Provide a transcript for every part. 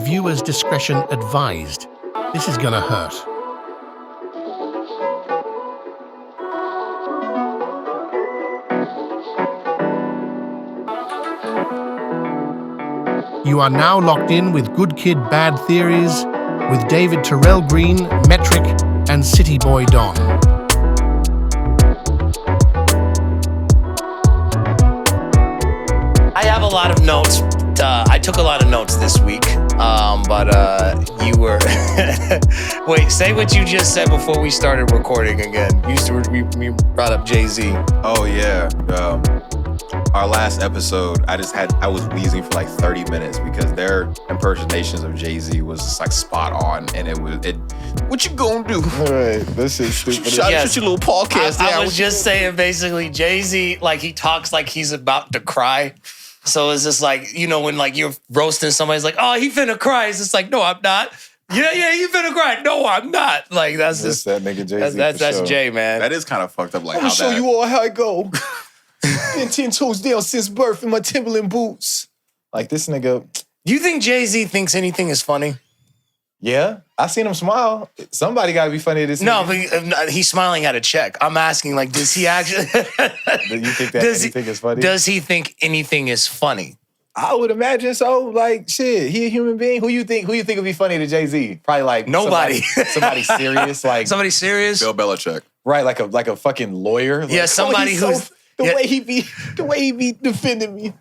viewers' discretion advised. This is gonna hurt. You are now locked in with Good Kid, Bad Theories with David Terrell Green, Metrick, and Cityy'Boi Don. I have a lot of notes. I took a lot of notes this week, but you were... Wait, say what you just said before we started recording again. You brought up Jay-Z. Oh, yeah. Our last episode, I was wheezing for like 30 minutes because their impersonations of Jay-Z was just like spot on, and what you gonna do? All right, this is stupid. Shut your little podcast down. I was just saying, basically, Jay-Z, like, he talks like he's about to cry. So it's just like, you know, when like you're roasting somebody's like, oh, he finna cry. It's just like, no, I'm not. Yeah, you finna cry. No, I'm not. Like, that's just that nigga Jay-Z. That's sure. Jay, man. That is kind of fucked up. Like, I'm gonna show you all how it go. Been 10 toes down since birth in my Timberland boots. Like, this nigga. Do you think Jay-Z thinks anything is funny? Yeah, I seen him smile. Somebody gotta be funny to this nigga. No, but he's smiling at a check. I'm asking, like, does he actually... Do you think that anything is funny? Does he think anything is funny? I would imagine so. Like, shit, he a human being. Who you think would be funny to Jay-Z? Probably like nobody. Somebody serious, like somebody serious. Bill Belichick, right? Like a fucking lawyer. Like, yeah, somebody who's the way he be defending me.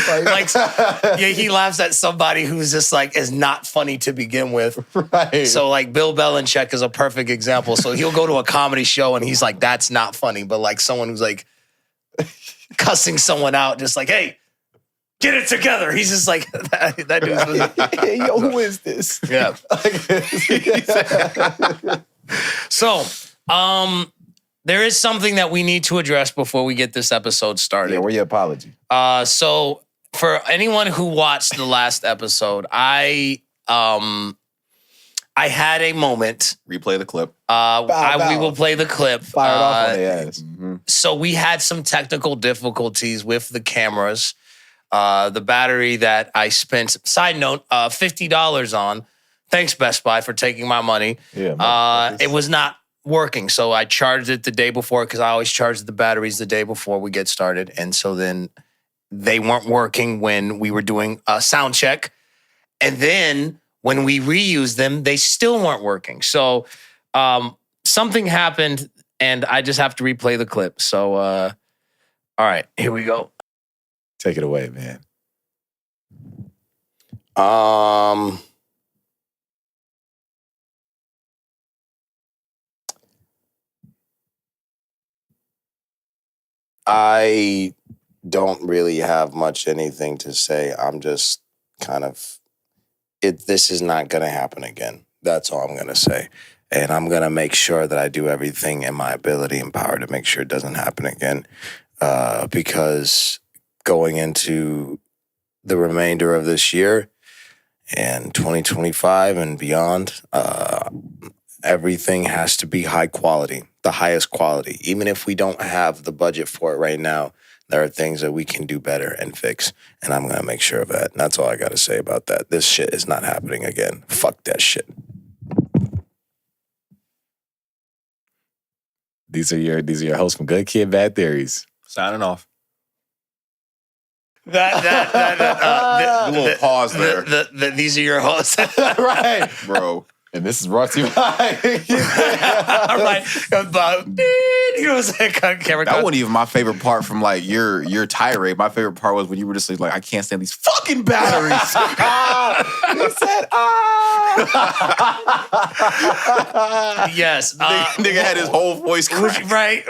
Like, yeah, he laughs at somebody who's just like is not funny to begin with. Right. So like Bill Belichick is a perfect example. So he'll go to a comedy show and he's like, that's not funny. But like someone who's like cussing someone out, just like, hey, get it together. He's just like, that dude's hey, yo, who is this? Yeah. So, there is something that we need to address before we get this episode started. Yeah, where's your apology? So for anyone who watched the last episode, I had a moment. replay the clip. We will play the clip. Fired off on their ass. So we had some technical difficulties with the cameras. The battery that I spent, side note, $50 on. Thanks, Best Buy, for taking my money. Yeah, it was not working. So I charged it the day before because I always charge the batteries the day before we get started. And so then they weren't working when we were doing a sound check. And then when we reused them, they still weren't working. So something happened and I just have to replay the clip. So, all right, here we go. Take it away, man. I don't really have much anything to say. I'm just kind of, this is not going to happen again. That's all I'm going to say. And I'm going to make sure that I do everything in my ability and power to make sure it doesn't happen again. Because going into the remainder of this year and 2025 and beyond, everything has to be high quality, the highest quality. Even if we don't have the budget for it right now, there are things that we can do better and fix, and I'm going to make sure of that. And that's all I got to say about that. This shit is not happening again. Fuck that shit. These are your hosts from Good Kid, Bad Theories. Signing off. A little pause there. These are your hosts. Right. Bro. And this is brought to you by... All right. You know what I'm saying? Camera That wasn't even my favorite part from like your tirade. My favorite part was when you were just like, I can't stand these fucking batteries. He said, Yes. Nigga had his whole voice cracked. Right.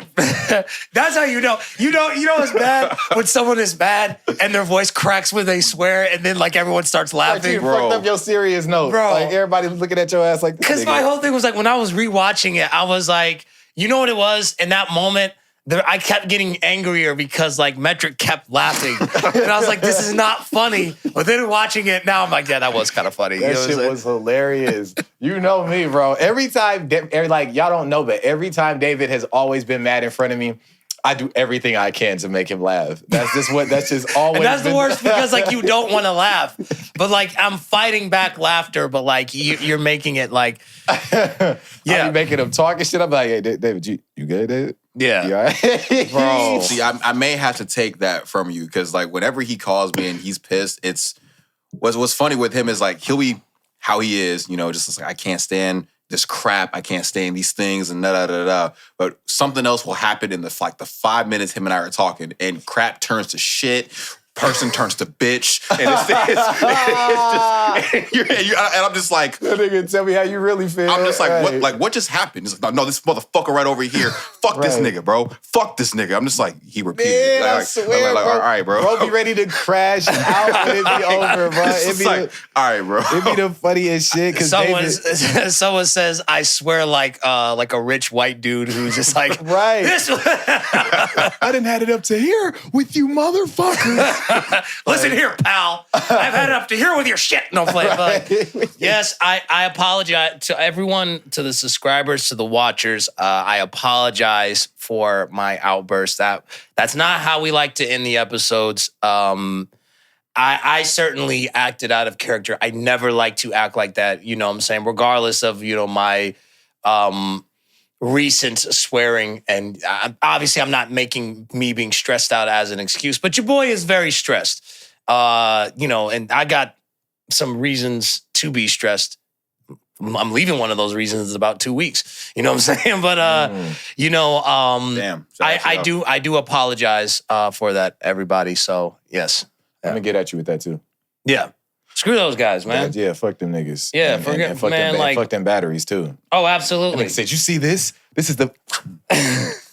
That's how you know. You know it's bad when someone is bad and their voice cracks when they swear and then like everyone starts like laughing. you fucked up your serious note. Bro. Like everybody was looking at your ass like, Because my whole thing was like, when I was rewatching it, I was like, you know what it was? In that moment, I kept getting angrier because like Metrick kept laughing. And I was like, this is not funny. But then watching it now, I'm like, yeah, that was kind of funny. That shit was hilarious. You know me, bro. Every time, like, y'all don't know, but every time David has always been mad in front of me, I do everything I can to make him laugh. That's just always. And that's the been- worst because like you don't want to laugh, but like I'm fighting back laughter, but like you're making it like, I yeah, be making him talk and shit. I'm like, hey, David, you good, David? yeah. You all right? Bro. See, I may have to take that from you because like whenever he calls me and he's pissed, what's funny with him is like he'll be how he is, just like I can't stand this crap, I can't stand these things and da. But something else will happen in the 5 minutes him and I are talking, and crap turns to shit. Person turns to bitch, and and I'm just like, That nigga tell me how you really feel. I'm just like, Right. what just happened? It's like, no, this motherfucker right over here. Fuck this Right. nigga, bro. Fuck this nigga. I'm just like, he repeated Man, it. I swear, bro. All right, bro. Bro be ready to crash out when it be over, bro. It's It just be, like, all right, bro. it be the funniest shit. Cause Someone says, I swear, like a rich white dude who's just like, Right. This, I didn't had it up to here with you motherfuckers. listen here, pal. I've had it up to here with your shit. No play. But like, yes, I apologize to everyone, to the subscribers, to the watchers. I apologize for my outburst. That's not how we like to end the episodes. I certainly acted out of character. I never like to act like that. You know what I'm saying? Regardless of, my recent swearing. And obviously I'm not making me being stressed out as an excuse, but your boy is very stressed. And I got some reasons to be stressed. I'm leaving one of those reasons in about 2 weeks. You know what I'm saying? But, Damn. I do apologize for that, everybody. So, yes. I'm gonna get at you with that too. Yeah. Screw those guys, man. Yeah, fuck them niggas. Yeah, and, forget- and fuck man, them, like- fuck them batteries too. Oh, And absolutely. they said, you see this? This is the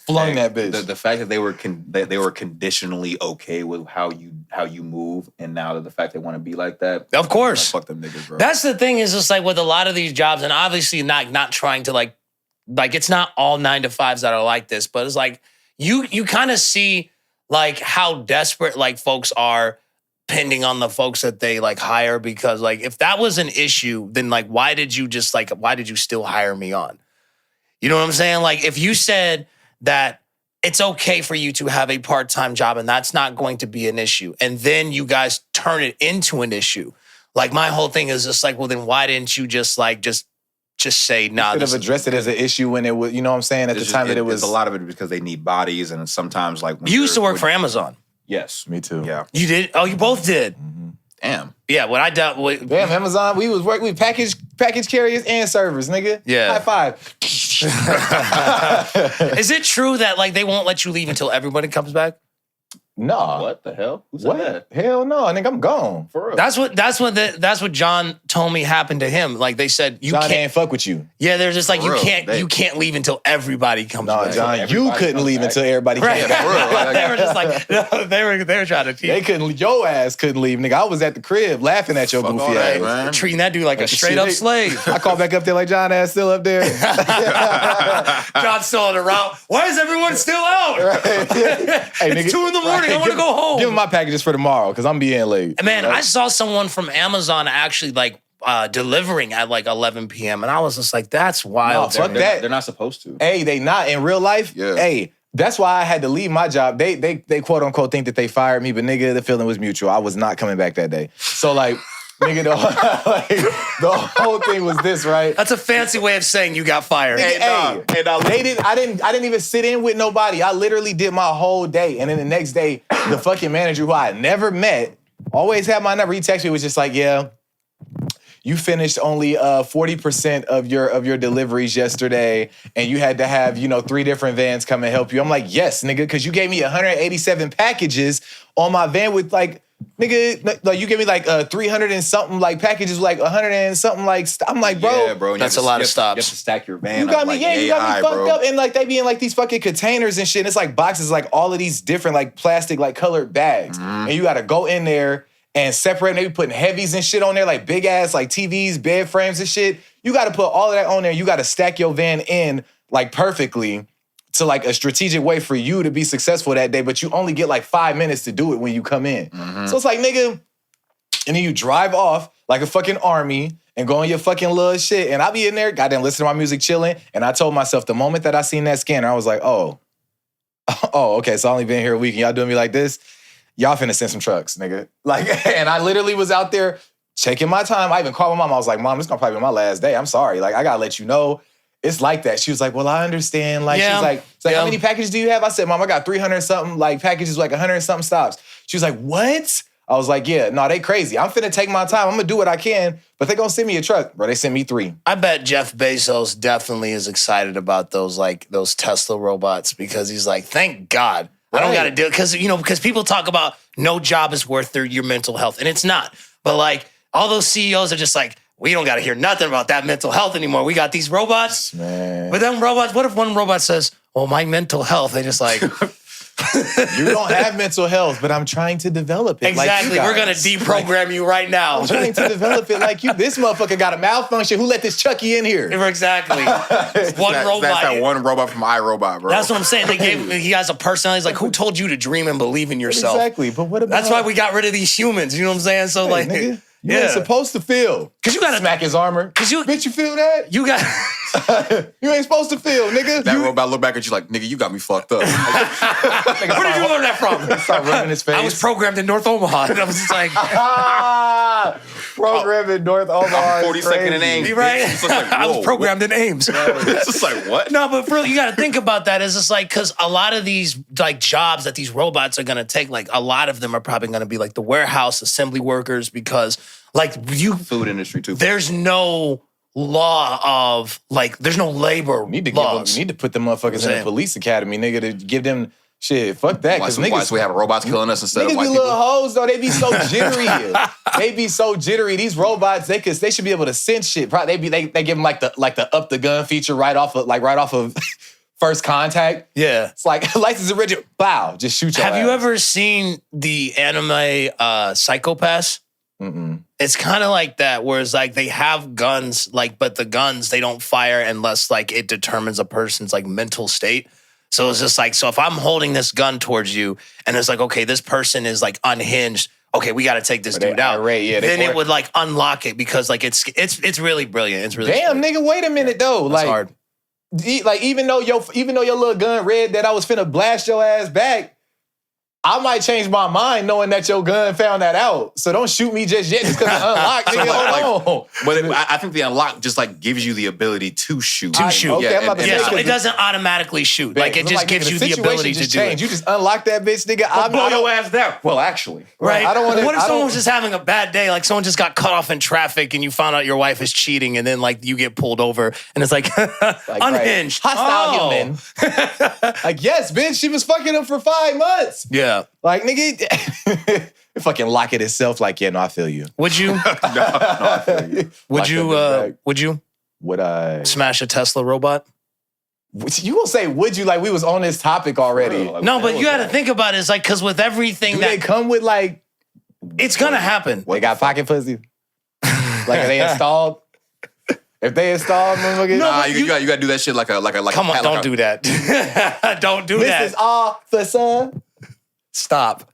flung that bitch. The fact that they were conditionally okay with how you move, and now that the fact they want to be like that, Of course. fuck them niggas, bro. That's the thing is just like with a lot of these jobs, and obviously not trying to like it's not all 9 to 5s that are like this, but it's like you kind of see like how desperate like folks are depending on the folks that they like hire, because like if that was an issue, then like why did you still hire me on? You know what I'm saying? Like if you said that it's okay for you to have a part-time job and that's not going to be an issue, and then you guys turn it into an issue. Like my whole thing is just like, well, then why didn't you just say, nah, Could have this addressed it as an issue when it was, you know what I'm saying? At the time that it was. It's a lot of it because they need bodies, and sometimes like when You used to you're- work for Amazon. Yes. Me too. Yeah. You did? Oh, you both did. Damn. Yeah, when I dealt with Damn, Amazon, we was working with package carriers and servers, nigga. Yeah. High five. Is it true that like they won't let you leave until everybody comes back? No. What the hell? Who said What? that? Hell no, I think I'm gone. For real? That's what John told me happened to him. Like they said you John can't. ain't fuck with you. Yeah, they're just like For real, you can't leave until everybody comes No, back. John, you everybody couldn't comes leave back. until everybody Right. came back. For real, like- they were just like no, they were trying to teach. They couldn't, your ass couldn't leave, nigga. I was at the crib laughing at your Fuck goofy all that, ass. man. treating that dude like a Like the straight shit up they- slave. I called back up there like John ass still up there. John's still on the route. Why is everyone still out? Hey, It's 2 a.m. I want to go home. Give me my packages for tomorrow, because I'm being late. Man, I saw someone from Amazon actually like delivering at like 11 p.m. and I was just like, that's wild. No, fuck that. They're not supposed to. Hey, they not in real life. Yeah. Hey, that's why I had to leave my job. They quote unquote think that they fired me, but nigga, the feeling was mutual. I was not coming back that day. So like, nigga, the whole thing was this, right? That's a fancy way of saying you got fired. Hey, I didn't even sit in with nobody. I literally did my whole day, and then the next day, the fucking manager who I had never met, always had my number. He texted me, was just like, yeah, you finished only 40% of your deliveries yesterday, and you had to have 3 different vans come and help you. I'm like, yes, nigga, because you gave me 187 packages on my van with like. Nigga, like you give me like 300 and something like packages, like 100 and something like. I'm like, bro, Yeah, bro. and you That's have a lot of you have stops. You have to stack your van. you got up, me, like, yeah, you got me high, fucked bro. up, and like they be in like these fucking containers and shit. And it's like boxes, like all of these different like plastic like colored bags, and you got to go in there and separate. Maybe putting heavies and shit on there, like big ass like TVs, bed frames and shit. You got to put all of that on there. You got to stack your van in like perfectly to like a strategic way for you to be successful that day. But you only get like 5 minutes to do it when you come in. So it's like, nigga. And then you drive off like a fucking army and go on your fucking little shit. And I be in there, goddamn, listen to my music, chilling. And I told myself the moment that I seen that scanner, I was like, oh, Oh, okay, so I only been here a week and y'all doing me like this? Y'all finna send some trucks, nigga. Like, and I literally was out there checking my time. I even called my mom. I was like, Mom, this is gonna probably be my last day. I'm sorry. Like, I gotta let you know. It's like that. She was like, well, I understand. Like, Yeah. she's like, how many packages do you have? I said, Mom, I got 300 something, like packages, like 100 something stops. She was like, what? I was like, yeah, no, they crazy. I'm finna take my time. I'm gonna do what I can, but they gonna send me a truck. Bro, they sent me 3. I bet Jeff Bezos definitely is excited about those Tesla robots because he's like, thank God. I don't got to do it because people talk about no job is worth your mental health, and it's not. But like all those CEOs are just like, we don't got to hear nothing about that mental health anymore. We got these robots. Man. But then robots, what if one robot says, "Oh, my mental health"? They just like, you don't have mental health, but I'm trying to develop it. exactly. Like We're gonna deprogram you right now. I'm trying to develop it like you. This motherfucker got a malfunction. Who let this Chucky in here? Exactly. One robot. That's that one robot from iRobot, bro. That's what I'm saying. He has a personality. He's like, who told you to dream and believe in yourself? Exactly. But what about? That's why we got rid of these humans. You know what I'm saying? So like, nigga, you ain't supposed to feel. Because you gotta smack his armor. Because you, bitch, you feel that? You got. You ain't supposed to feel, nigga. That robot look back at you like, nigga, you got me fucked up. Where did you learn that from? Start rubbing his face. I was programmed in North Omaha, and I was just like, programmed in North Omaha. 42nd and Ames. right? It's just like, I was whoa, programmed in Ames. It's just like, what? No, but for, you got to think about that. It's just like, because a lot of these like jobs that these robots are going to take, like a lot of them are probably going to be like the warehouse assembly workers, because like Food industry too. there's no law of like, there's no labor You need to laws. you need to put the motherfuckers in the police academy, nigga, to give them shit. Fuck that, Why because why niggas. we have robots killing us instead of Niggas white be people? little hoes though. They be so jittery. They be so jittery. These robots, they should be able to sense shit. Probably they give them like the up the gun feature right off of first contact. Yeah. It's like license original. Bow, just shoot your Have you ass. ever seen the anime Psychopaths? Mm-mm. It's kind of like that, where it's like they have guns, like, but the guns, they don't fire unless like it determines a person's like mental state. So it's just like, so if I'm holding this gun towards you and it's like, okay, this person is like unhinged. Okay, we got to take this dude out. Then it would like unlock it, because like it's really brilliant. It's really Damn, scary. nigga, wait a minute though. That's Like, hard. like even though your little gun read that I was finna blast your ass back, I might change my mind knowing that your gun found that out. So don't shoot me just yet just because it's unlocked. Nigga, hold on. But I think the unlock just like gives you the ability to shoot. Okay, I'm about to say, So it doesn't automatically shoot. Like it just gives you the ability to do it. You just unlock that bitch, nigga. I blow don't- your ass down. Well, actually. Right. I don't want to. What if someone was just having a bad day? Like someone just got cut off in traffic and you found out your wife is cheating, and then like you get pulled over and it's like, unhinged. Hostile human. Like, yes, bitch, she was fucking him for 5 months. Yeah. Like, nigga, it fucking lock it itself. Like, yeah, no, I feel you. Would you? I feel you. Would you Would I? smash a Tesla robot? You gonna say, would you? Like, we was on this topic already. Bro, like, No, but you got to think about it. It's like, because with everything Do they that come with like, it's gonna happen. they got pocket pussy? Like, are they installed? If they installed, motherfucker. Nah, you got to do that shit like a Come on, don't do that. Don't do This that. is officer. Stop.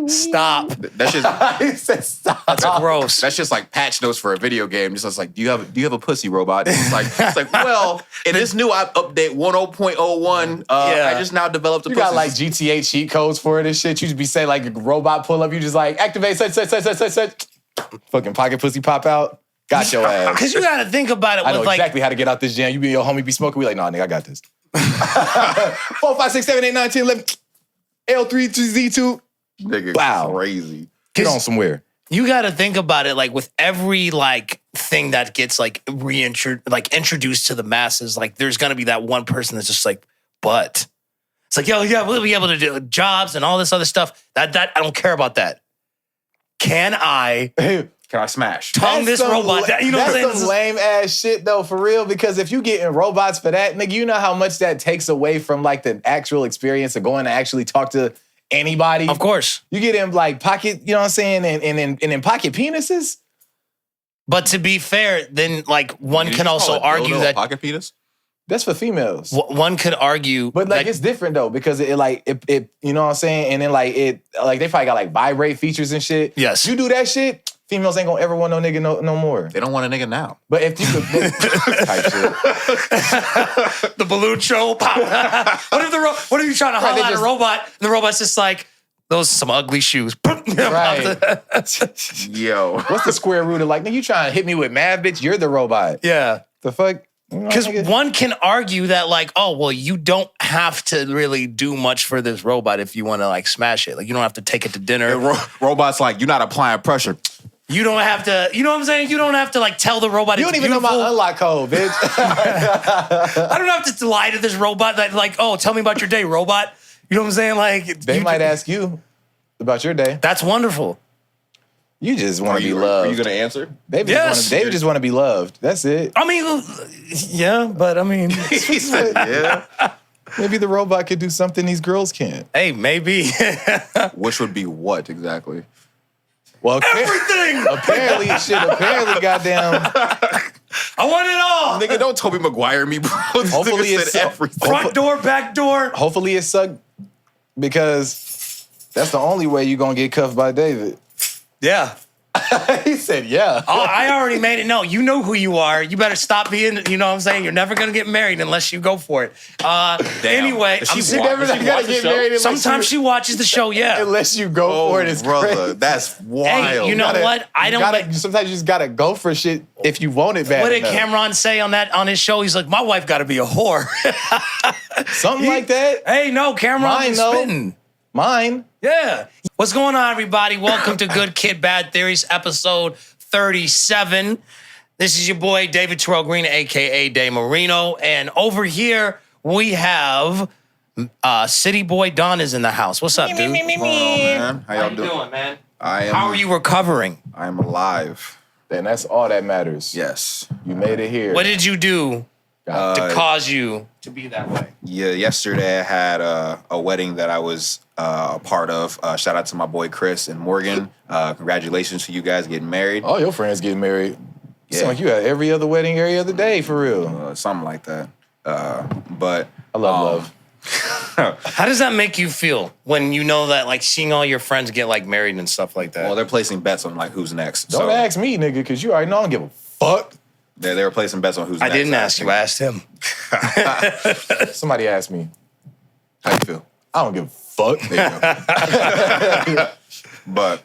Stop. That shit's He said stop. That's gross. That's just like patch notes for a video game. Just like, do you have a pussy robot? It's like, well, in this new update 10.01, I just now developed a You pussy. got like GTA cheat codes for it and shit. You just be saying like a robot pull up. You just like activate such. Fucking pocket pussy pop out. Got your ass. Because you got to think about it I know with like, exactly how to get out this jam. You be your homie be smoking. We like, nah, nigga, I got this. 4, 5, 6, 7, 8, 9, 10, 11. L3 to Z2. Nigga, Wow. crazy. Get on somewhere. you got to think about it like with every like thing that gets like introduced to the masses, like there's going to be that one person that's just like, but it's like, yo, yeah, we'll be able to do jobs and all this other stuff. That I don't care about that. Can I Can I smash? tongue this robot down? You know what I'm saying? That's some lame ass shit though, for real. Because if you getting robots for that, nigga, you know how much that takes away from like the actual experience of going to actually talk to anybody. Of course. You get in like pocket, you know what I'm saying, and in pocket penises. But to be fair, then like one Did you can just call also it argue dildo a that pocket penis. That's for females. one could argue, But like that, it's different though, because it you know what I'm saying? And then like they probably got like vibrate features and shit. Yes. You do that shit, Females ain't gonna ever want no nigga no more. They don't want a nigga now. But if you could type shit. The balloon show. Pop. What if you trying to holler at a robot and the robot's just like, those are some ugly shoes. Right. Yo. What's the square root of like, nigga, you trying to hit me with mad bitch? You're the robot. Yeah. The fuck? Because one can argue that like, oh, well, you don't have to really do much for this robot if you want to like smash it. Like you don't have to take it to dinner. Robot's like, you're not applying pressure. You don't have to, you know what I'm saying? You don't have to like tell the robot You it's don't even beautiful. know my unlock code, bitch. I don't have to lie to this robot that like, oh, tell me about your day, robot. You know what I'm saying? Like They might ask you about your day. That's wonderful. You just want to be loved. Are you gonna answer? David just want to be loved. That's it. I mean, yeah, but I mean, He said, yeah. Maybe the robot could do something these girls can't. hey, maybe. Which would be what exactly? Well, Everything. apparently, goddamn. I want it all. Nigga, don't Tobey Maguire me, bro. This Hopefully nigga it's said everything. Front door, back door. Hopefully it sucked because that's the only way you're gonna get cuffed by David. Yeah. He said, yeah. Oh, I already made it. No, you know who you are. You better stop being, you know what I'm saying? You're never going to get married unless you go for it. Anyway, She never gotta get married unless sometimes she watches the show, yeah. unless you go for it. It's brother, crazy. that's wild. Hey, you know what? I don't. Sometimes you just gotta go for shit if you want it bad What did enough. Cameron say on his show? He's like, my wife got to be a whore. Something like that. Hey, no, Cameron Mine, was though. spitting. Mine. Yeah. What's going on, everybody? Welcome to Good Kid, Bad Theories, episode 37. This is your boy, David Terrell Green, a.k.a. Day Marino. And over here, we have Cityy'Boi Don is in the house. What's up, dude? What's going on, man? How How y'all you doing? doing, man? How How are you recovering? I am alive. Then that's all that matters. Yes. You made it here. What did you do to Uh, cause you to be that way? Yeah, yesterday I had a wedding that I was a part of. Shout out to my boy Chris and Morgan. Congratulations to you guys getting married. All your friends getting married. Yeah. Sound like you had every other wedding every other day for real. Something like that. But I love love. How does that make you feel when you know that, like, seeing all your friends get, like, married and stuff like that? well, they're placing bets on like who's next. Don't ask me, nigga, because you already know I don't give a fuck. They were placing bets on who's I next. didn't ask you. I asked him. Somebody asked me. How you feel? I don't give a fuck. There you go. But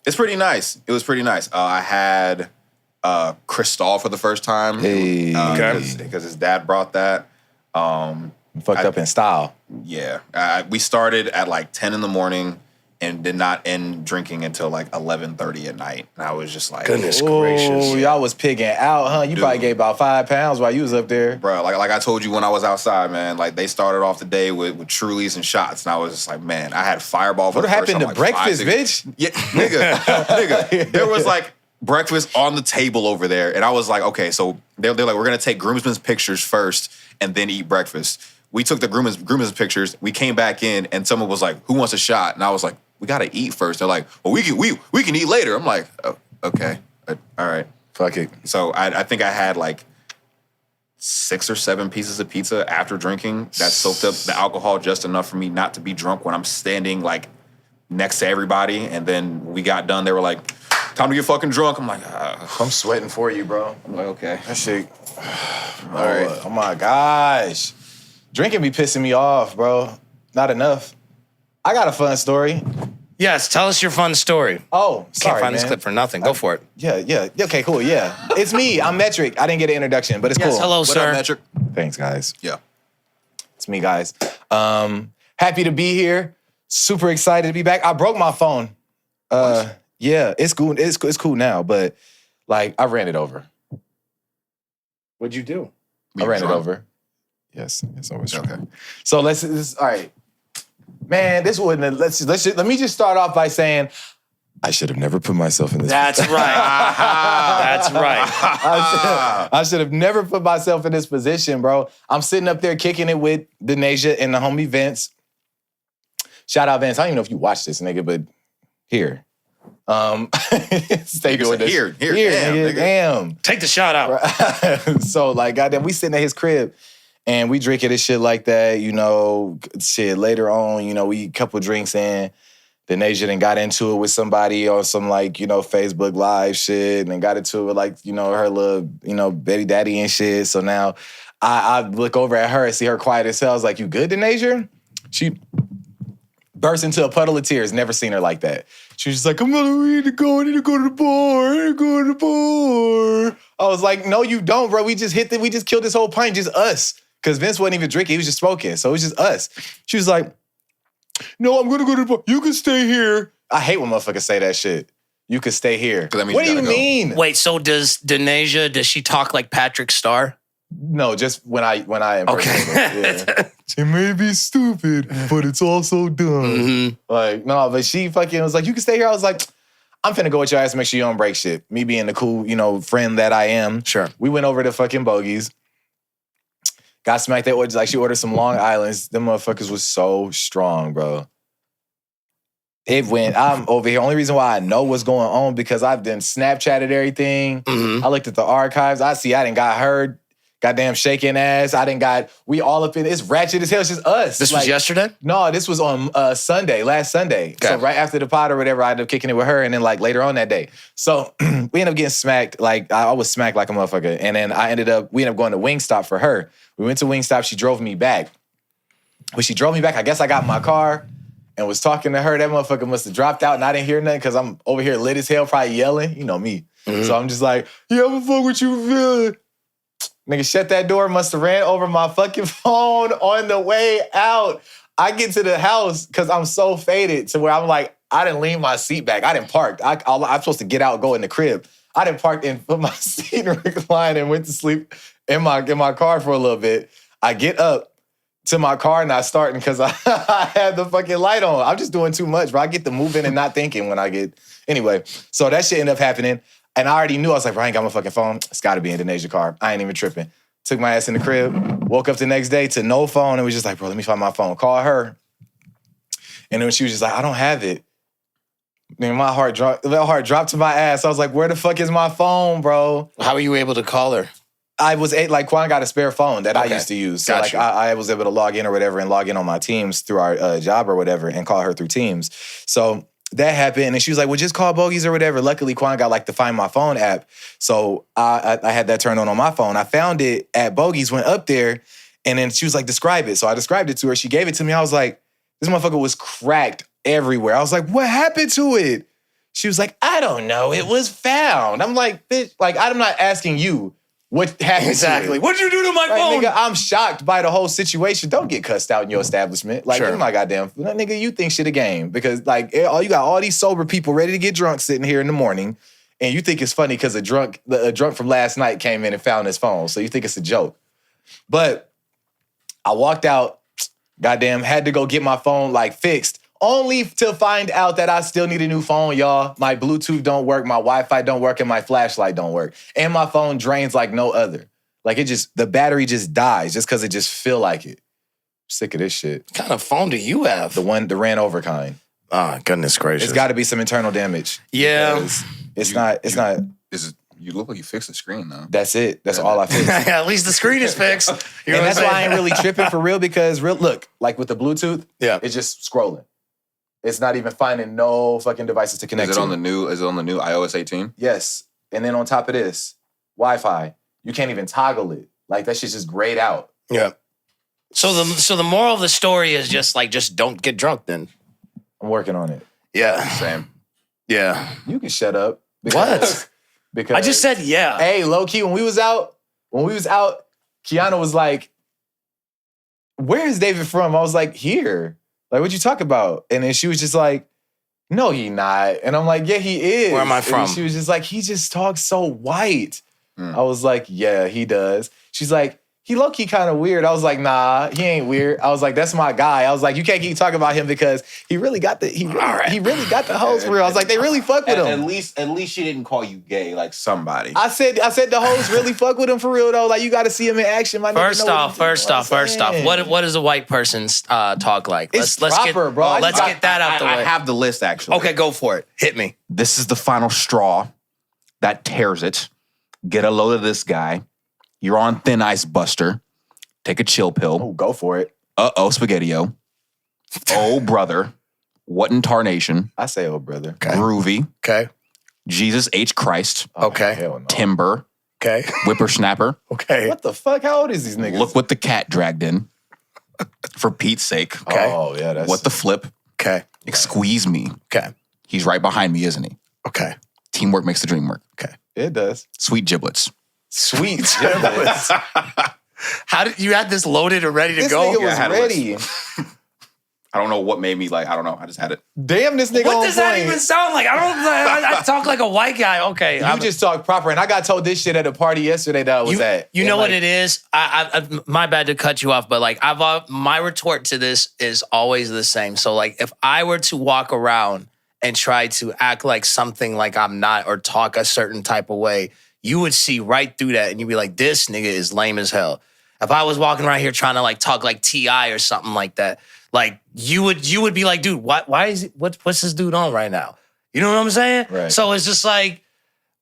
it's pretty nice. It was pretty nice. I had Cristal for the first time. Hey. Because his dad brought that. Fucked up in style. Yeah. We started at like 10 in the morning and did not end drinking until like 11:30 at night. And I was just like, Goodness Oh, gracious. y'all was pigging out, huh? You probably gained about 5 pounds while you was up there. bro, like I told you when I was outside, man, like they started off the day with Trulies and shots. And I was just like, man, I had Fireball for What the first happened time, to like, breakfast, 5, 6 bitch? Yeah, nigga. There was like breakfast on the table over there. And I was like, okay, so they're like, we're going to take groomsmen's pictures first and then eat breakfast. We took the groomsmen's pictures. We came back in and someone was like, who wants a shot? And I was like, we got to eat first. They're like, well, we can eat later. I'm like, oh, okay. All right. Fuck it. So I think I had like 6 or 7 pieces of pizza after drinking that soaked up the alcohol just enough for me not to be drunk when I'm standing like next to everybody. And then we got done. They were like, time to get fucking drunk. I'm like, I'm sweating for you, bro. I'm like, okay. That shit. All right. Oh my gosh. Drinking be pissing me off, bro. Not enough. I got a fun story. Yes, tell us your fun story. Oh, Can't sorry, find man. this clip for nothing. Go for it. Yeah. Okay, cool, yeah. It's me. I'm Metrick. I didn't get an introduction, but it's Yes, cool. hello, What sir. up, Metrick? Thanks, guys. Yeah. It's me, guys. Happy to be here. Super excited to be back. I broke my phone. Yeah, it's cool. It's cool now, but like I ran it over. What'd you do? I ran it over. Yes, I was drunk. Okay. So let's all right. Man, this wouldn't have, let me just start off by saying I should have never put myself in this. That's right. That's right. I should have never put myself in this position, bro. I'm sitting up there kicking it with Denasia and the homie Vince. Shout out Vince. I don't even know if you watch this, nigga, but here. Stay doing this. Here, Damn, nigga. damn. Take the shot out. So, like, goddamn, we sitting at his crib and we drinking this shit like that, you know, shit. Later on, you know, we eat a couple drinks in. Denasia then got into it with somebody on some like, you know, Facebook Live shit and then got into it with like, you know, her little, you know, Betty Daddy and shit. So now I look over at her and see her quiet as hell. I was like, you good, Denasia? She burst into a puddle of tears. Never seen her like that. She was just like, I need to go to the bar. I need to go to the bar. I was like, no, you don't, bro. We just killed this whole pint, just us. Because Vince wasn't even drinking. He was just smoking. So it was just us. She was like, no, I'm going to go to the bar. You can stay here. I hate when motherfuckers say that shit. You can stay here. That means What do you go. mean? Wait, so does she talk like Patrick Starr? No, just when I impersonate Okay. her. Yeah. It may be stupid, but it's also dumb. Like, no, but she fucking was like, you can stay here. I was like, I'm finna go with your ass and make sure you don't break shit. Me being the cool, you know, friend that I am. Sure. We went over to fucking Bogey's. Got smacked. She ordered some Long Islands. Them motherfuckers was so strong, bro. I'm over here. Only reason why I know what's going on because I've done Snapchatted everything. I looked at the archives. I done got heard. Goddamn shaking ass. We all up in it's ratchet as hell. It's just us. This was yesterday? No, this was on last Sunday. Okay. So right after the pod or whatever, I ended up kicking it with her and then like later on that day. So we ended up getting smacked. Like I was smacked like a motherfucker. And then we ended up going to Wingstop for her. We went to Wingstop. She drove me back. When she drove me back, I guess I got in my car and was talking to her. That motherfucker must have dropped out and I didn't hear nothing because I'm over here lit as hell, probably yelling. You know me. So I'm just like, yeah, I'm gonna fuck with you feeling. Nigga, shut that door, must have ran over my fucking phone on the way out. I get to the house because I'm so faded to where I'm like, I didn't lean my seat back. I didn't park. I'm supposed to get out and go in the crib. I didn't park and put my seat in recline and went to sleep in my car for a little bit. I get up to my car not starting because I had the fucking light on. I'm just doing too much, bro. I get to moving and not thinking when I get... Anyway, so that shit ended up happening. And I already knew, I was like, bro, I ain't got my fucking phone. It's gotta be in Denasia car. I ain't even tripping. Took my ass in the crib, woke up the next day to no phone and was just like, bro, let me find my phone. Call her. And then she was just like, I don't have it. Man, my heart dropped to my ass. I was like, where the fuck is my phone, bro? How were you able to call her? I was like, Quan got a spare phone that I Okay. used to use. So Got you. I was able to log in or whatever and log in on my Teams through our job or whatever and call her through Teams. So that happened, and she was like, well, just call Bogies or whatever. Luckily, Quan got like the Find My Phone app. So I had that turned on my phone. I found it at Bogies, went up there, and then she was like, describe it. So I described it to her. She gave it to me. I was like, this motherfucker was cracked everywhere. I was like, what happened to it? She was like, I don't know. It was found. I'm like, bitch, like, I'm not asking you what happened to it. What'd you do to my Like, phone? nigga, I'm shocked by the whole situation. Don't get cussed out in your establishment. Like, Sure. you my goddamn, nigga, you think shit a game. Because, like, you got all these sober people ready to get drunk sitting here in the morning, and you think it's funny because a drunk from last night came in and found his phone. So you think it's a joke. But I walked out, goddamn, had to go get my phone, like, fixed, only to find out that I still need a new phone, y'all. My Bluetooth don't work, my Wi-Fi don't work, and my flashlight don't work. And my phone drains like no other. Like, the battery just dies just because it just feel like it. Sick of this shit. What kind of phone do you have? The ran over kind. Oh, goodness gracious. It's got to be some internal damage. Yeah. Because It's not. You look like you fixed the screen though. That's it. That's all I fixed. At least the screen is fixed. You know And what that's I'm why I saying? ain't really tripping for real because look, like with the Bluetooth, Yeah. it's just scrolling. It's not even finding no fucking devices to connect Is to. it on the new iOS 18? Yes. And then on top of this, Wi-Fi, you can't even toggle it. Like that shit's just grayed out. Yeah. So the moral of the story is just don't get drunk then. I'm working on it. Yeah. Same. Yeah. You can shut up. What? Because I just said yeah. hey, low key, when we was out, Kiana was like, where is David from? I was like, here. Like, what'd you talk about? And then she was just like, no, he not. And I'm like, yeah, he is. Where am I from? And she was just like, he just talks so white. Mm. I was like, yeah, he does. She's like, he low-key kind of weird. I was like, nah, he ain't weird. I was like, that's my guy. I was like, you can't keep talking about him because he really got the hoes for real. I was like, they really fuck with him. At least she didn't call you gay like somebody. I said the hoes really fuck with him for real though. Like you got to see him in action. My nigga First know off, what he's doing. what does a white person's talk like? It's proper, bro. Let's get that out the way. I have the list actually. Okay, go for it. Hit me. This is the final straw that tears it. Get a load of this guy. You're on thin ice, Buster. Take a chill pill. Oh, go for it. Uh-oh, Spaghetti-O. Oh, brother. What in Tarnation? I say, oh, brother. Okay. Groovy. Okay. Jesus H. Christ. Okay. Hell no. Timber. Okay. Whippersnapper. Okay. What the fuck? How old is these niggas? Look what the cat dragged in. For Pete's sake. Okay. Oh, yeah. That's What the flip. Okay. Squeeze me. Okay. He's right behind me, isn't he? Okay. Teamwork makes the dream work. Okay. It does. Sweet giblets. Sweet giblets. How did you had this loaded and ready to This go? nigga Yeah, I was had a ready. I don't know what made me like, I don't know. I just had it. Damn, this nigga What on does that point. even sound like? I talk like a white guy. Okay. You just talk proper. And I got told this shit at a party yesterday that I was at. You And know what like, it is? I my bad to cut you off, but like my retort to this is always the same. So like if I were to walk around and try to act like something like I'm not or talk a certain type of way, you would see right through that and you'd be like, this nigga is lame as hell. If I was walking around here trying to like talk like T.I. or something like that, like you would be like, dude, why is it, what's this dude on right now? You know what I'm saying? Right. So it's just like,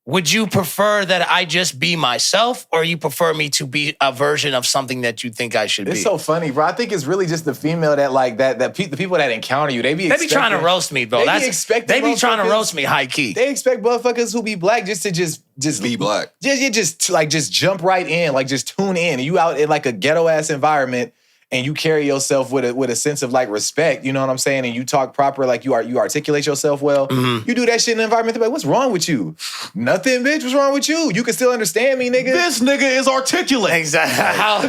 would you prefer that I just be myself, or you prefer me to be a version of something that you think I should It's be? so funny, bro. I think it's really just the female that like the people that encounter you. They be trying to roast me, bro. They be expecting They be trying to motherfuckers- roast me high key. They expect motherfuckers who be black just to just Be black. just jump right in, like just tune in. You out in like a ghetto ass environment, and you carry yourself with a sense of like respect. You know what I'm saying? And you talk proper, like you articulate yourself well. Mm-hmm. You do that shit in an environment. They're like, what's wrong with you? Nothing, bitch. What's wrong with you? You can still understand me, nigga. This nigga is articulate. Exactly. How?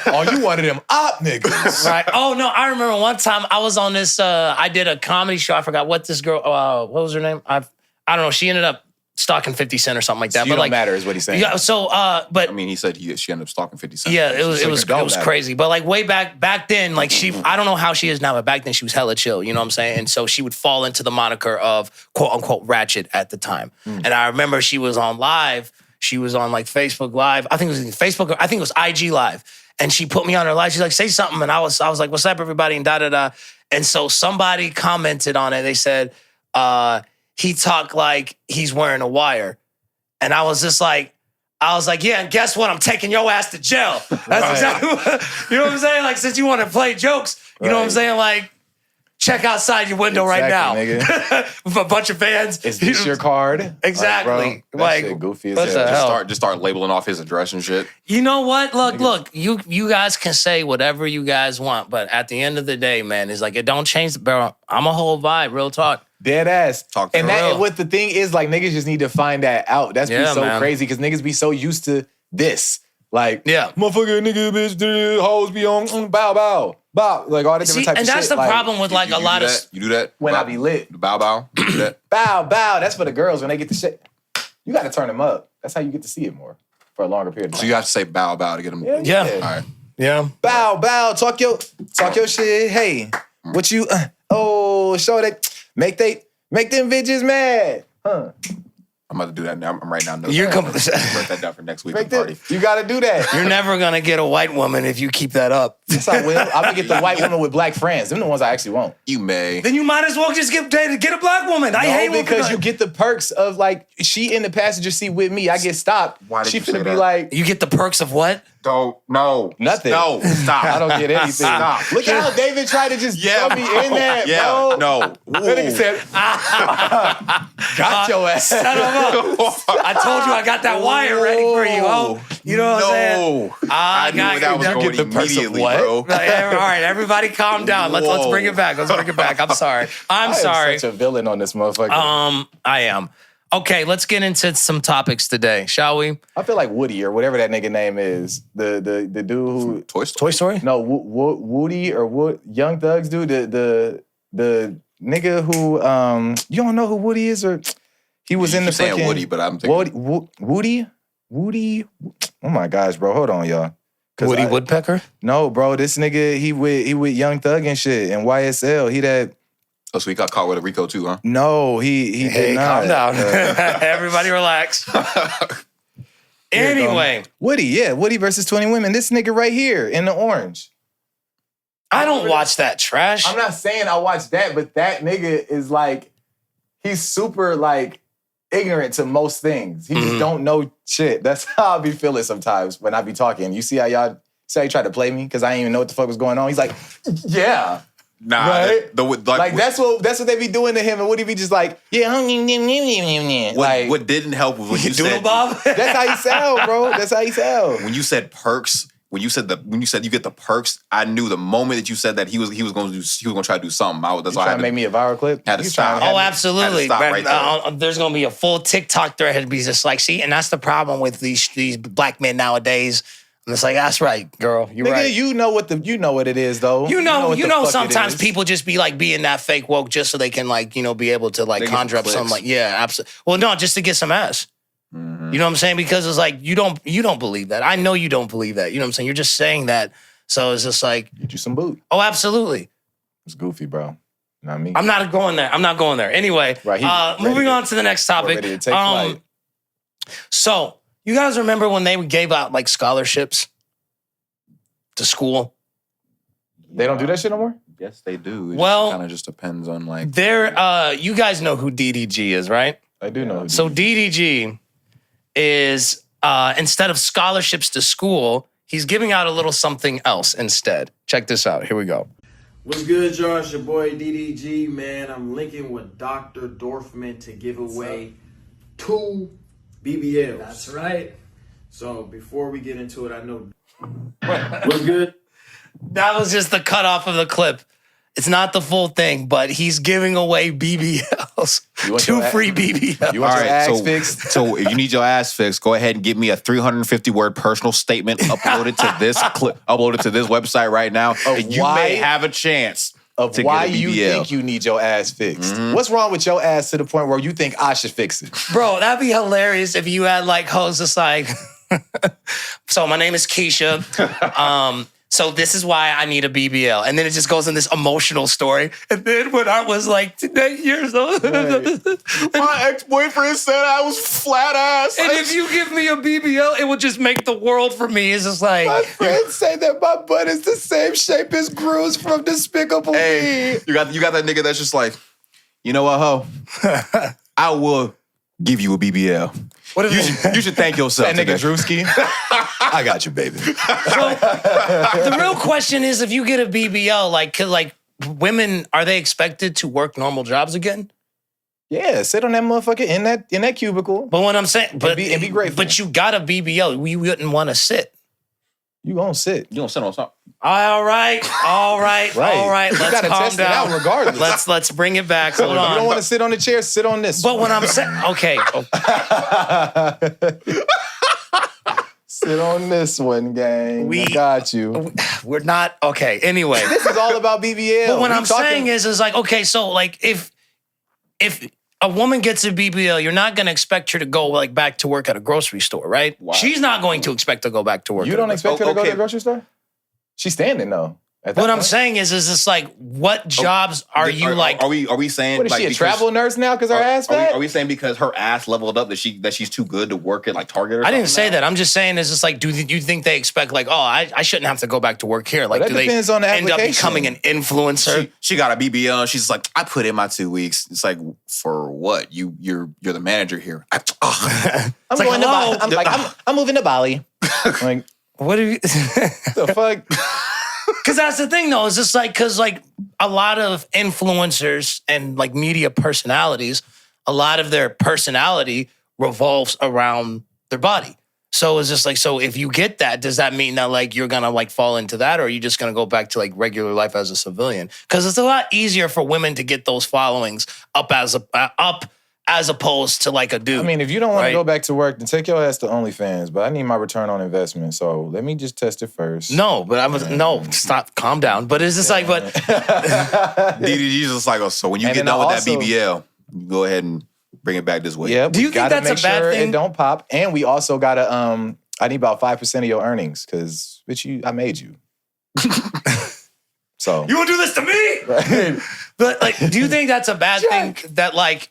Oh, you one of them op niggas. Right. Oh no, I remember one time I was on this. I did a comedy show. I forgot what this girl. What was her name? I don't know. She ended up stalking 50 Cent or something like that. You but don't like, matter is what he's saying. yeah. So, but I mean, he said she ended up stalking 50 Cent. yeah, it was like, don't matter. crazy. But like way back then, like I don't know how she is now, but back then she was hella chill. You know what I'm saying? And so she would fall into the moniker of quote unquote ratchet at the time. And I remember she was on live. She was on like Facebook Live. I think it was Facebook. Or I think it was IG Live. And she put me on her live. She's like, say something. And I was like, what's up, everybody? And da-da-da. And so somebody commented on it. They said, he talked like he's wearing a wire. And I was just like, yeah, and guess what? I'm taking your ass to jail. That's exactly what, you know what I'm saying? Like, since you want to play jokes, you know what I'm saying? Like, check outside your window right now. Nigga. With a bunch of fans. Is this your card? Exactly. That Like, shit goofy as what hell. the hell? Just start labeling off his address and shit. You know what? Look, you guys can say whatever you guys want, but at the end of the day, man, it's like, it don't change the barrel. I'm a whole vibe, real talk. Dead ass. Talk to and her. that and what the thing is, like, niggas just need to find that out. That's be Yeah, so man. crazy because niggas be so used to this. Like, Yeah. motherfucker, nigga, bitch, hoes be on bow, bow, bow. Like, all that different See, type and of that's shit. the problem with like You a lot do of... that? You do that? When I be lit. The bow bow? You do that? Bow, bow. That's for the girls when they get the shit. You got to turn them up. That's how you get to see it more for a longer period of time. So you have to say bow bow to get him. Yeah. All right. Yeah. Bow, bow. Talk your shit. Hey, what you? Show that. Make them bitches mad. Huh? I'm about to do that now. I'm right now. You're write that down for next week's Make party. them, you got to do that. You're never gonna get a white woman if you keep that up. Yes, I will. I'm gonna get the white woman with black friends. Them the ones I actually want. You may. Then you might as well just get a black woman. I hate when because people- you get the perks of like she in the passenger seat with me. I get stopped. Why did she you say finna be that? like You get the perks of what? Don't. No. nothing. No. Stop. I don't get anything. Stop. Look at how David tried to just Yeah, throw me bro. in that, Yeah. bro. No. That nigga said, got your ass. Shut up. I told you I got that wire ready for you. Oh, you know what I'm saying? No. I knew where that was you going get the perks of immediately, what? bro. All right, everybody calm down. Let's Whoa. bring it back. I'm sorry. I am sorry. such a villain on this motherfucker. I am. Okay, let's get into some topics today, shall we? I feel like Woody or whatever that nigga name is. The dude who Toy Story. Story? no Woody or what Young Thugs dude. The nigga who you don't know who Woody is or he was You in the keep saying fucking Woody, but I'm thinking Woody. Oh my gosh, bro, hold on, y'all. 'Cause Woody Woodpecker? No, bro, this nigga he with Young Thug and shit and YSL. He that. Oh, so he got caught with a Rico too, huh? No, he Hey, did not. calm down. Uh, Everybody relax. Anyway, Woody versus 20 Women. This nigga right here in the orange. I don't watch that trash. I'm not saying I watched that, but that nigga is like, he's super like ignorant to most things. He just don't know shit. That's how I be feeling sometimes when I be talking. You see how you try to play me? Because I didn't even know what the fuck was going on. He's like, yeah. Nah, Right? like that's what they be doing to him, and would he be just like, yeah, what didn't help was when you Doodle said Bob? that's how he sound, bro. That's how he sound. when you said perks. When you said you get the perks, I knew the moment that you said that he was going to try to do something. That's why I Trying to make me a viral clip. had to You stop. trying to Oh, have me- absolutely. stop right there. There's gonna be a full TikTok thread to be just like, see, and that's the problem with these black men nowadays. And it's like, that's right, girl. You're Nigga, right. you know what it is though. You know, what the fuck it sometimes is. people just be like being that fake woke just so they can like, be able to like They get conjure up clicks. something like, yeah, absolutely. Well, no, just to get some ass. Mm-hmm. You know what I'm saying? Because it's like, you don't believe that. I know you don't believe that. You know what I'm saying? You're just saying that. So it's just like, Get you some boot. oh, absolutely. It's goofy, bro. Not me. I'm not going there. Anyway, Right, he's ready moving to- on to the next topic. ready to take flight. So you guys remember when they gave out like scholarships to school? They don't do that shit no more? Yes, they do. Well- kind of just depends on like. You guys know who DDG is, right? I do know. So DDG is instead of scholarships to school, he's giving out a little something else instead. Check this out. Here we go. What's good, y'all? It's your boy DDG, man. I'm linking with Dr. Dorfman to give away 2 BBLs. That's right. So before we get into it, I know. What's good? That was just the cutoff of the clip. It's not the full thing, but he's giving away BBLs. You want 2 your free BBLs. You want your ass so, fixed? so if you need your ass fixed, go ahead and give me a 350-word personal statement uploaded to this website right now, and you why- may have a chance Of to why get a you BBL. think you need your ass fixed. What's wrong with your ass to the point where you think I should fix it? Bro, that'd be hilarious if you had like hoes just like, so my name is Keisha. So this is why I need a BBL. And then it just goes in this emotional story. And then when I was like 8 years old, My ex-boyfriend said I was flat ass. and if you give me a BBL, it would just make the world for me. It's just like, My friends say that my butt is the same shape as Gru's from Despicable Hey, Me. you got that nigga that's just like, you know what, ho? I will give you a BBL. what if You should thank yourself. That nigga today. Drewski. I got you, baby. the real question is if you get a BBL, like, 'cause, like women, are they expected to work normal jobs again? Yeah, sit on that motherfucker in that cubicle. But what I'm saying, but be grateful. But you got a BBL. We wouldn't want to sit. You gonna sit. You don't sit on something. All right. Right. Let's You gotta calm test it out down. regardless. Let's bring it back. Hold You don't on. want to sit on the chair, sit on this. But when I'm saying, okay, Sit on this one, gang. I got you. we're not okay. Anyway, This is all about BBL. but what We I'm talking- saying is like, okay, so like if a woman gets a BBL, you're not going to expect her to go like back to work at a grocery store, right? Wow. She's not going to expect to go back to work. You at don't a expect her to go to okay. the grocery store? She's standing though. At that What I'm point. saying is this like, what jobs are you like? Are we saying What is like she, a because- travel nurse now because her ass fat? Are we saying because her ass leveled up that she's too good to work at like Target or I didn't something say now? that. I'm just saying is just like, do you think they expect like, oh, I shouldn't have to go back to work here? Like, that do they depends on the end up application. becoming an influencer? She got a BBL and she's like, I put in my 2 weeks. It's like, for what? You're the manager here. I'm It's like, going to hello? Bali. I'm moving to Bali. Like, What do you? the fuck? Because that's the thing, though. Is just like because like a lot of influencers and like media personalities, a lot of their personality revolves around their body. So it's just like, so if you get that, does that mean that like you're gonna like fall into that, or are you just gonna go back to like regular life as a civilian? Because it's a lot easier for women to get those followings up as opposed to like a dude. I mean, if you don't want Right. to go back to work, then take your ass to OnlyFans. But I need my return on investment, so let me just test it first. no, but I was no, stop, calm down. But it's just like, but DDG's just like, oh, so when you And get then done with also- that BBL, you go ahead and bring it back this way. Yeah. Do you we think gotta that's a make bad sure thing? It don't pop, and we also gotta. I need about 5% of your earnings because bitch, I made you. So you want to do this to me? But like, do you think that's a bad thing that like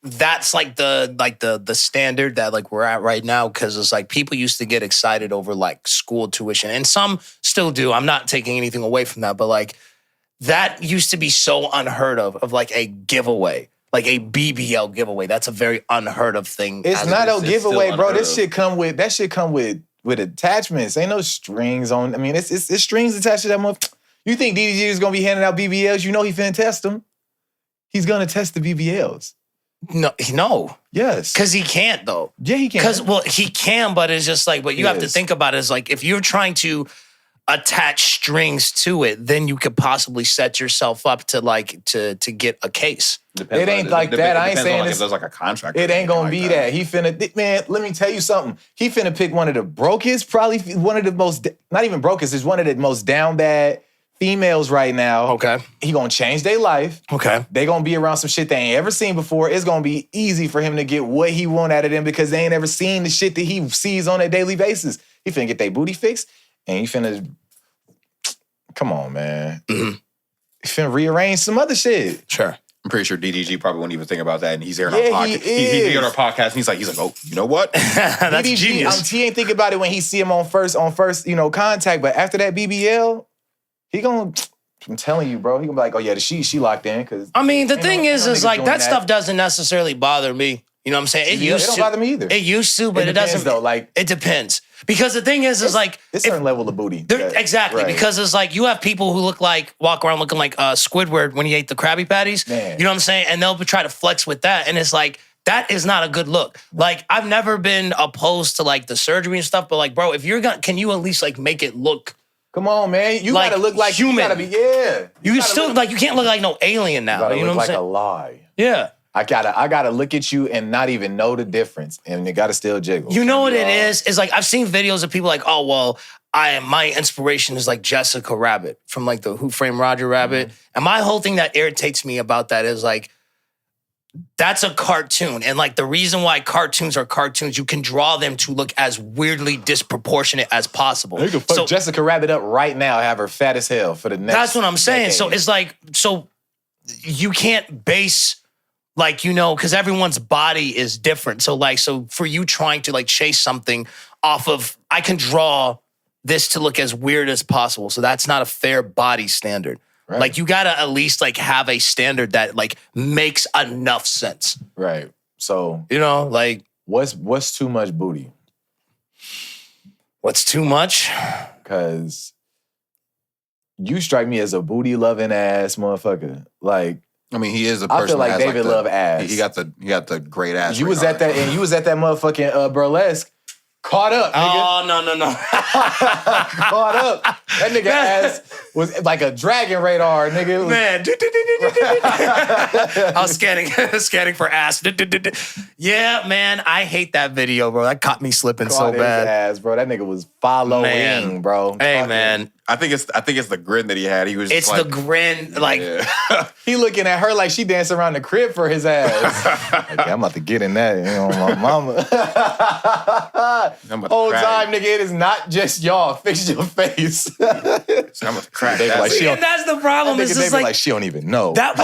that's like the standard that like we're at right now? Because it's like people used to get excited over like school tuition, and some still do. I'm not taking anything away from that, but like that used to be so unheard of like a giveaway, like a BBL giveaway. That's a very unheard of thing. it's as not it a is. giveaway, bro. unheard This of. shit come with attachments. Ain't no strings on. I mean, it's strings attached to that mother. You think DDG is gonna be handing out BBLs? You know he finna test them. He's gonna test the BBLs. No. Yes. Because he can't, though. Yeah, he can. Because, well, he can, but it's just like, what you have to Yes. think about is like, if you're trying to attach strings to it, then you could possibly set yourself up to like, to get a case. It ain't like that. I ain't saying like this. if there's like a contract. It ain't gonna be that. He finna, man, let me tell you something. He finna pick one of the brokest, probably one of the most, not even brokest, is one of the most down bad females right now. Okay. He gonna change their life. Okay. They gonna be around some shit they ain't ever seen before. It's gonna be easy for him to get what he want out of them because they ain't ever seen the shit that he sees on a daily basis. He finna get their booty fixed and he finna, come on, man. Mm-hmm. He finna rearrange some other shit. Sure. I'm pretty sure DDG probably won't even think about that, and he's hearing Yeah, our he podcast. He's hearing our is. podcast, and he's like, oh, you know what? That's DDG, genius. he ain't think about it when he see him on first, contact. But after that BBL, he gonna. I'm telling you, bro. He gonna be like, oh yeah, she locked in because. I mean, the Ain't thing no- is ain't no niggas like doing that that. stuff doesn't necessarily bother me. You know what I'm saying? It It used don't to. bother me either. It used to, but it depends, doesn't. though. Like It depends. Because the thing is like, it's a certain level of booty. there- that- exactly. right. Because it's like you have people who walk around looking like Squidward when he ate the Krabby Patties. Man. You know what I'm saying? And they'll try to flex with that, and it's like that is not a good look. Like I've never been opposed to like the surgery and stuff, but like, bro, if you're gonna, can you at least like make it look? Come on, man. You Like gotta look like human. You gotta be You gotta still look, like you can't look like no alien now. gotta You know look what I'm like a saying? lie. Yeah. I gotta look at you and not even know the difference, and it gotta still jiggle. You know what it is? Is like I've seen videos of people like, oh well, my inspiration is like Jessica Rabbit from like the Who Framed Roger Rabbit. And my whole thing that irritates me about that is like that's a cartoon. And like the reason why cartoons are cartoons, you can draw them to look as weirdly disproportionate as possible. You can fuck Jessica Rabbit up right now, have her fat as hell for the next. That's what I'm saying. So decade. it's like, so you can't base like, you know, because everyone's body is different. So like, so for you trying to like chase something off of, I can draw this to look as weird as possible. So that's not a fair body standard. Right. Like you gotta at least like have a standard that like makes enough sense. Right. So You know, like what's too much booty? what's too much? Because you strike me as a booty loving ass motherfucker. Like I mean, he is a person. I feel like that has, David the, love ass. He got the great ass. you was radar. at that, and you was at that motherfucking burlesque. Caught up, nigga. Oh no. Caught up. That nigga ass was like a dragon radar, nigga. It was, Man, I was scanning for ass. Yeah, man, I hate that video, bro. That caught me slipping so caught his bad. ass, bro. That nigga was following, Man. bro. Hey, Fucking- man, I think it's the grin that he had. He was. it's just the like, grin. Like, Yeah. He looking at her like she dancing around the crib for his ass. Like, yeah, I'm about to get in that, you know, my mama. I'm about to Whole crack. time, nigga, it is not just y'all. Fix your face. I'm about to crack They that. like, shit. she and that's the problem. Nigga, Is they just be like, like, she don't even know. that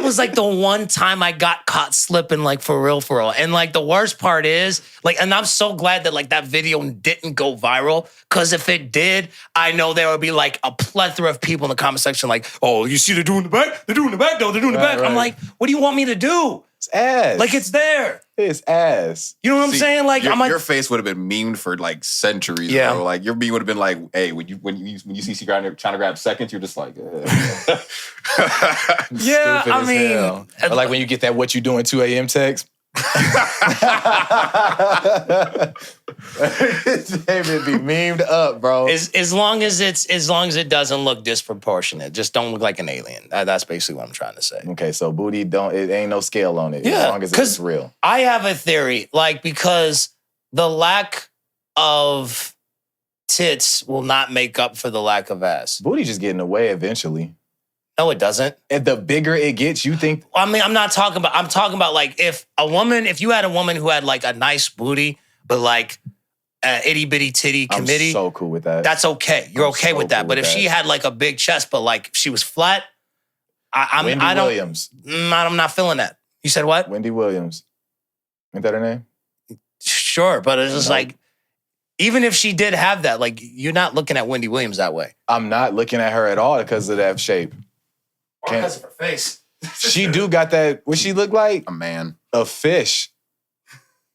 was like the one time I got caught slipping, like for real. And like the worst part is like, and I'm so glad that like that video didn't go viral, because if it did, I know there would be like a plethora of people in the comment section like, oh, you see they're doing the back? They're doing the back though. They're doing the Right, back. I'm right. like, what do you want me to do? It's ass. Like it's there. It's ass. You know what I'm See, saying? Like your, I'm like, your face would have been memed for like centuries, Yeah. bro. Like your meme would have been like, hey, when you see C trying to grab seconds, you're just like, yeah, Stupid I as mean, hell. Or like when you get that "what you doing 2 a.m." text. David be memed up, bro. as long as it doesn't look disproportionate, just don't look like an alien. That's basically what I'm trying to say. Okay, so booty it ain't no scale on it. Yeah, as long as 'cause- it's real. I have a theory, like, because the lack of tits will not make up for the lack of ass. Booty just get in the way eventually. No, it doesn't. And the bigger it gets, you think I mean, I'm talking about like if you had a woman who had like a nice booty, but like itty bitty titty committee, I'm so cool with that. that's okay. You're I'm okay so with that. cool But with if she that. had like a big chest, but like she was flat, Wendy I don't. Williams. I'm not feeling that. You said what? Wendy Williams. Ain't that her name? Sure, but it's just No. like, even if she did have that, like you're not looking at Wendy Williams that way. I'm not looking at her at all because of that shape. Or because of her face. She do got that, what she look like? a man. A fish.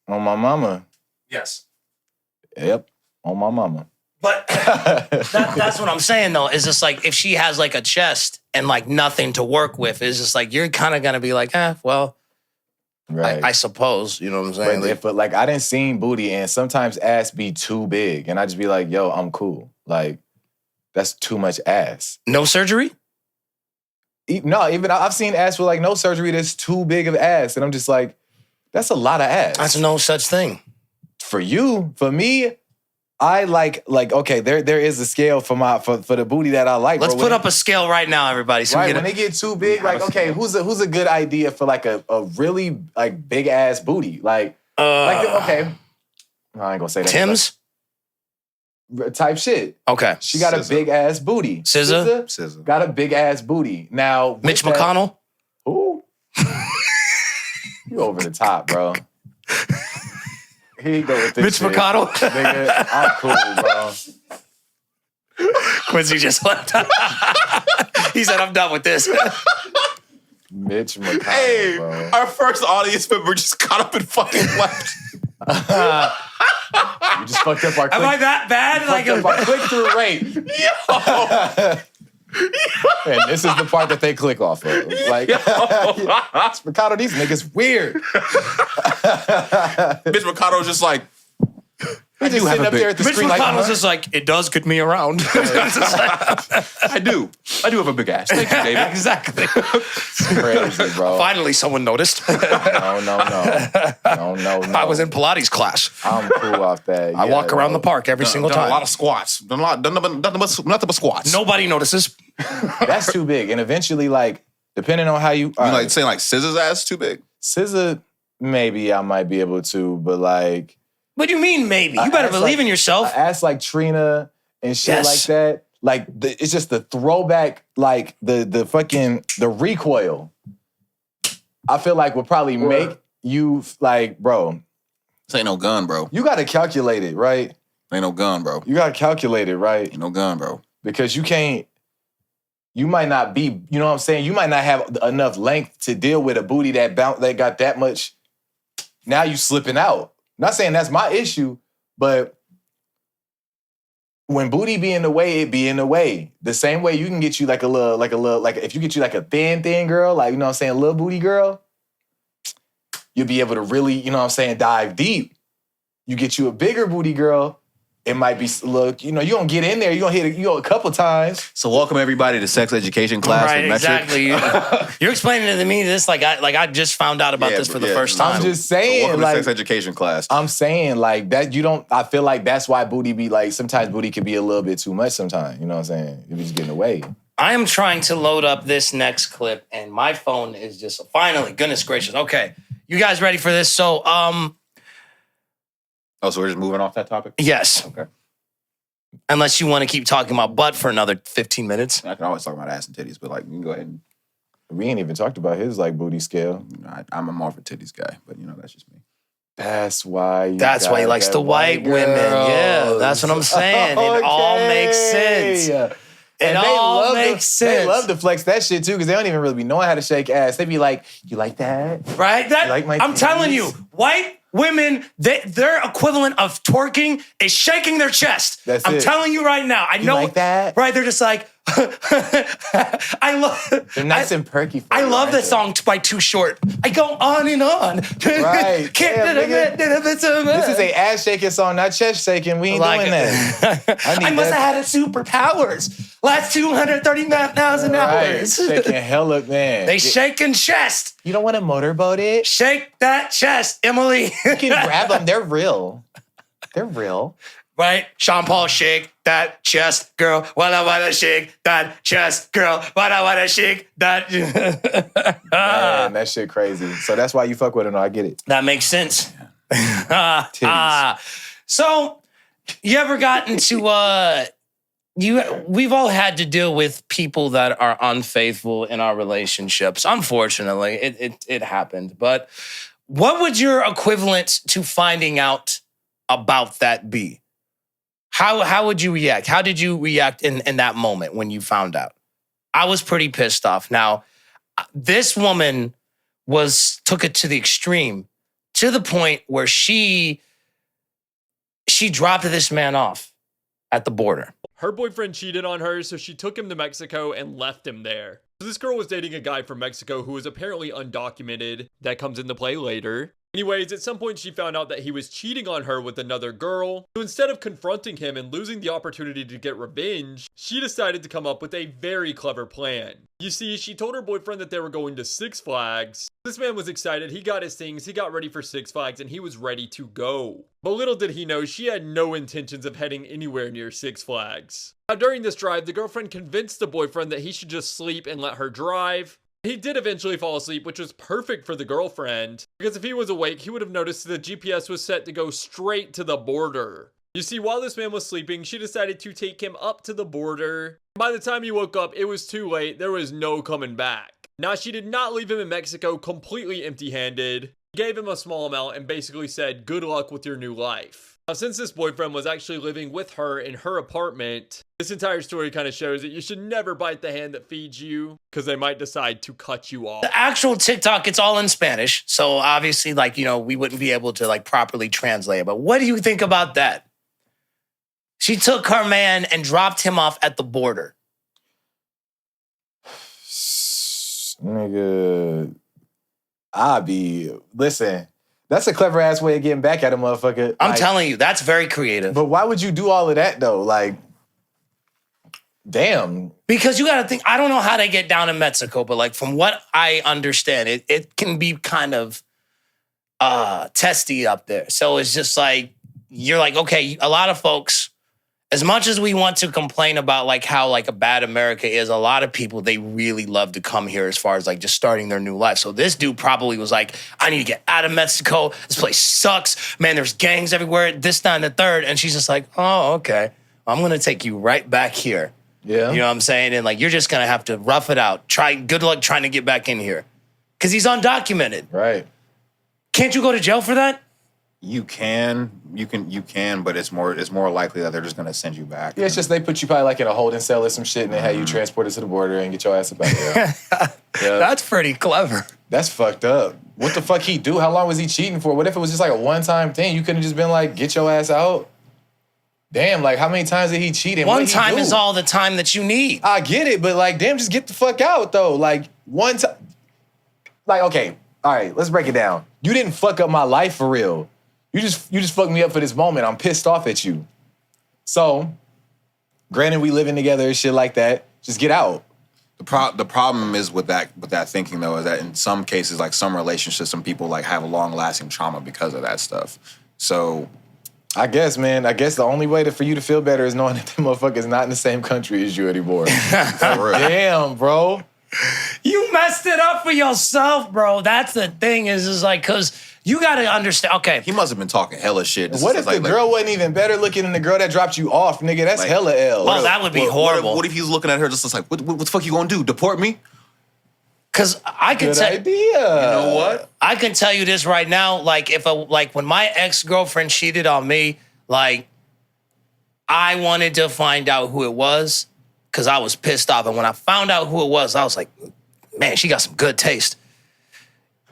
On my mama. Yes. Yep. On my mama. But That's what I'm saying though. Is just like if she has like a chest and like nothing to work with, it's just like you're kind of gonna be like, well, Right. I suppose. You know what I'm saying? But like I didn't seen booty and sometimes ass be too big and I just be like, yo, I'm cool. Like that's too much ass. No surgery? No, even I've seen ass with like no surgery that's too big of ass and I'm just like, that's a lot of ass. That's no such thing. For you, for me, I like okay, there is a scale for the booty that I like. Let's bro. put up a scale right now, everybody. So Right, when they get too big, like okay, who's a good idea for like a really like big ass booty? Like okay, I ain't gonna say that. Tim's type shit. Okay, she got a big ass booty. SZA got a big ass booty. Now Mitch McConnell. Who? You over the top, bro. Here you go with this Mitch shit. McConnell. Nigga, I'm cool, bro. Quincy just left. He said, I'm done with this. Mitch McConnell, Hey, bro. our first audience member just caught up and fucking left. You just fucked up our Am I that bad? Like fucked up our click-through rate. Yo. And this is the part that they click off of. Like, Ricardo, these niggas weird. Mitch McConnell's just like, He just sitting up there at the Mitch screen like, McConnell's just like, it does get me around. I do have a big ass. Thank you, David. Exactly. crazy, bro. Finally, someone noticed. No. I was in Pilates class. I'm cool off that. I walk around the park every single Done time. a lot of squats. Done nothing but squats. Nobody notices. That's too big. And eventually, like, depending on how you... You like saying like SZA's ass too big? SZA, maybe I might be able to, but like... What do you mean, maybe? You better believe in yourself. Ass like Trina and shit like that. Like, it's just the throwback, like, the fucking, the recoil. I feel like would probably make you, like, bro. This ain't no gun, bro. You got to calculate it, right? Ain't no gun, bro. You got to calculate it, right? Ain't no gun, bro. Because you can't, you might not be, you know what I'm saying? You might not have enough length to deal with a booty that got that much. Now you slipping out. Not saying that's my issue, but when booty be in the way, it be in the way. The same way you can get you like if you get you like a thin girl, like, you know what I'm saying, a little booty girl, you'll be able to really, you know what I'm saying, dive deep. You get you a bigger booty girl, it might be, look, you know, you gonna get in there, you gonna hit it, a couple times. So welcome everybody to sex education class Right, with Metrick. exactly. You're explaining it to me this like I just found out about this for the first time. I'm just saying, Welcome like, to sex education class. I'm saying, like, that you don't, I feel like that's why booty be like, sometimes booty can be a little bit too much sometimes, you know what I'm saying? It be just getting away. I am trying to load up this next clip and my phone is just finally, goodness gracious. Okay, you guys ready for this? So, Oh, so we're just moving off that topic? yes. Okay. Unless you want to keep talking about butt for another 15 minutes. I can always talk about ass and titties, but like, you can go ahead and, We ain't even talked about his, like, booty scale. I'm a more of a titties guy, but you know, that's just me. That's why That's why he likes the white women. Yeah, that's what I'm saying. It all makes sense. It all makes sense. They love to flex that shit too, because they don't even really be knowing how to shake ass. They be like, you like that? Right? That, You like my I'm telling you, titties? white women, their equivalent of twerking is shaking their chest. That's I'm it. telling you right now. I You know like that? Right? They're just like, I love. They're nice and perky. For I you, love aren't the they? song by Too Short. I go on and on. Right. Damn, nigga. This This is a ass shaking song, not chest shaking. We ain't doing that. I must have had superpowers. Last 239,000 Right. hours. Shaking hella, man. They shaking chest. You don't want to motorboat it? Shake that chest, Emily. You can grab them. They're real. They're real. Right? Sean Paul, shake that chest, girl. What I wanna shake that chest, girl. What I wanna shake that. Man, that shit crazy. So that's why you fuck with it. No, I get it. That makes sense. Titties. So, you ever gotten to we've all had to deal with people that are unfaithful in our relationships. Unfortunately, it happened. But what would your equivalent to finding out about that be? How would you react? How did you react in that moment when you found out? I was pretty pissed off. Now, this woman took it to the extreme, to the point where she dropped this man off. at the border. Her boyfriend cheated on her, so she took him to Mexico and left him there. So this girl was dating a guy from Mexico who was apparently undocumented. That comes into play later. Anyways, at some point she found out that he was cheating on her with another girl. So instead of confronting him and losing the opportunity to get revenge, she decided to come up with a very clever plan. You see, she told her boyfriend that they were going to Six Flags. This man was excited, he got his things, he got ready for Six Flags, and he was ready to go. But little did he know, she had no intentions of heading anywhere near Six Flags. Now during this drive, the girlfriend convinced the boyfriend that he should just sleep and let her drive. He did eventually fall asleep, which was perfect for the girlfriend, because if he was awake, he would have noticed the GPS was set to go straight to the border. You see, while this man was sleeping, she decided to take him up to the border. By the time he woke up, it was too late. There was no coming back. Now, she did not leave him in Mexico completely empty-handed. She gave him a small amount and basically said, good luck with your new life. Now, since this boyfriend was actually living with her in her apartment, this entire story kind of shows that you should never bite the hand that feeds you, because they might decide to cut you off. The actual TikTok, it's all in Spanish. So obviously, like, you know, we wouldn't be able to like properly translate it. But what do you think about that? She took her man and dropped him off at the border. Nigga, listen, that's a clever ass way of getting back at a motherfucker. I'm telling you, that's very creative. But why would you do all of that though? Like, damn. Because you got to think, I don't know how they get down in Mexico, but like from what I understand, it can be kind of testy up there. So it's just like, you're like, okay, a lot of folks, as much as we want to complain about like how like a bad America is, a lot of people, they really love to come here as far as like just starting their new life. So this dude probably was like, I need to get out of Mexico. This place sucks. Man, there's gangs everywhere, this, that, and the third. And she's just like, oh, okay. I'm going to take you right back here. Yeah. You know what I'm saying? And like, you're just going to have to rough it out. Good luck trying to get back in here. Because he's undocumented. Right. Can't you go to jail for that? You can, but it's more likely that they're just gonna send you back. Yeah, it's just they put you probably like in a holding cell or some shit and they have you transported to the border and get your ass about there. Yeah. That's pretty clever. That's fucked up. What the fuck he do? How long was he cheating for? What if it was just like a one-time thing? You couldn't have just been like, get your ass out? Damn, like how many times did he cheat? And One what time he do? is all the time that you need. I get it, but like, damn, just get the fuck out though. Like one time, like, okay, all right, let's break it down. You didn't fuck up my life for real. You just fucked me up for this moment. I'm pissed off at you. So, granted, we living together and shit like that. Just get out. The problem is with that thinking though is that in some cases, like some relationships, some people like have a long lasting trauma because of that stuff. So, I guess, man. I guess the only way for you to feel better is knowing that the motherfucker's not in the same country as you anymore. for real. Damn, bro. You messed it up for yourself, bro. That's the thing is like, because you got to understand. Okay. He must have been talking hella shit. What if the girl wasn't even better looking than the girl that dropped you off, nigga? That's Like, hella L. Well, that would be horrible. What if he's looking at her just like, what the fuck you gonna do? Deport me? Because I can Good tell idea. You know what? I can tell you this right now. Like when my ex-girlfriend cheated on me, like I wanted to find out who it was because I was pissed off. And when I found out who it was, I was like, man, she got some good taste.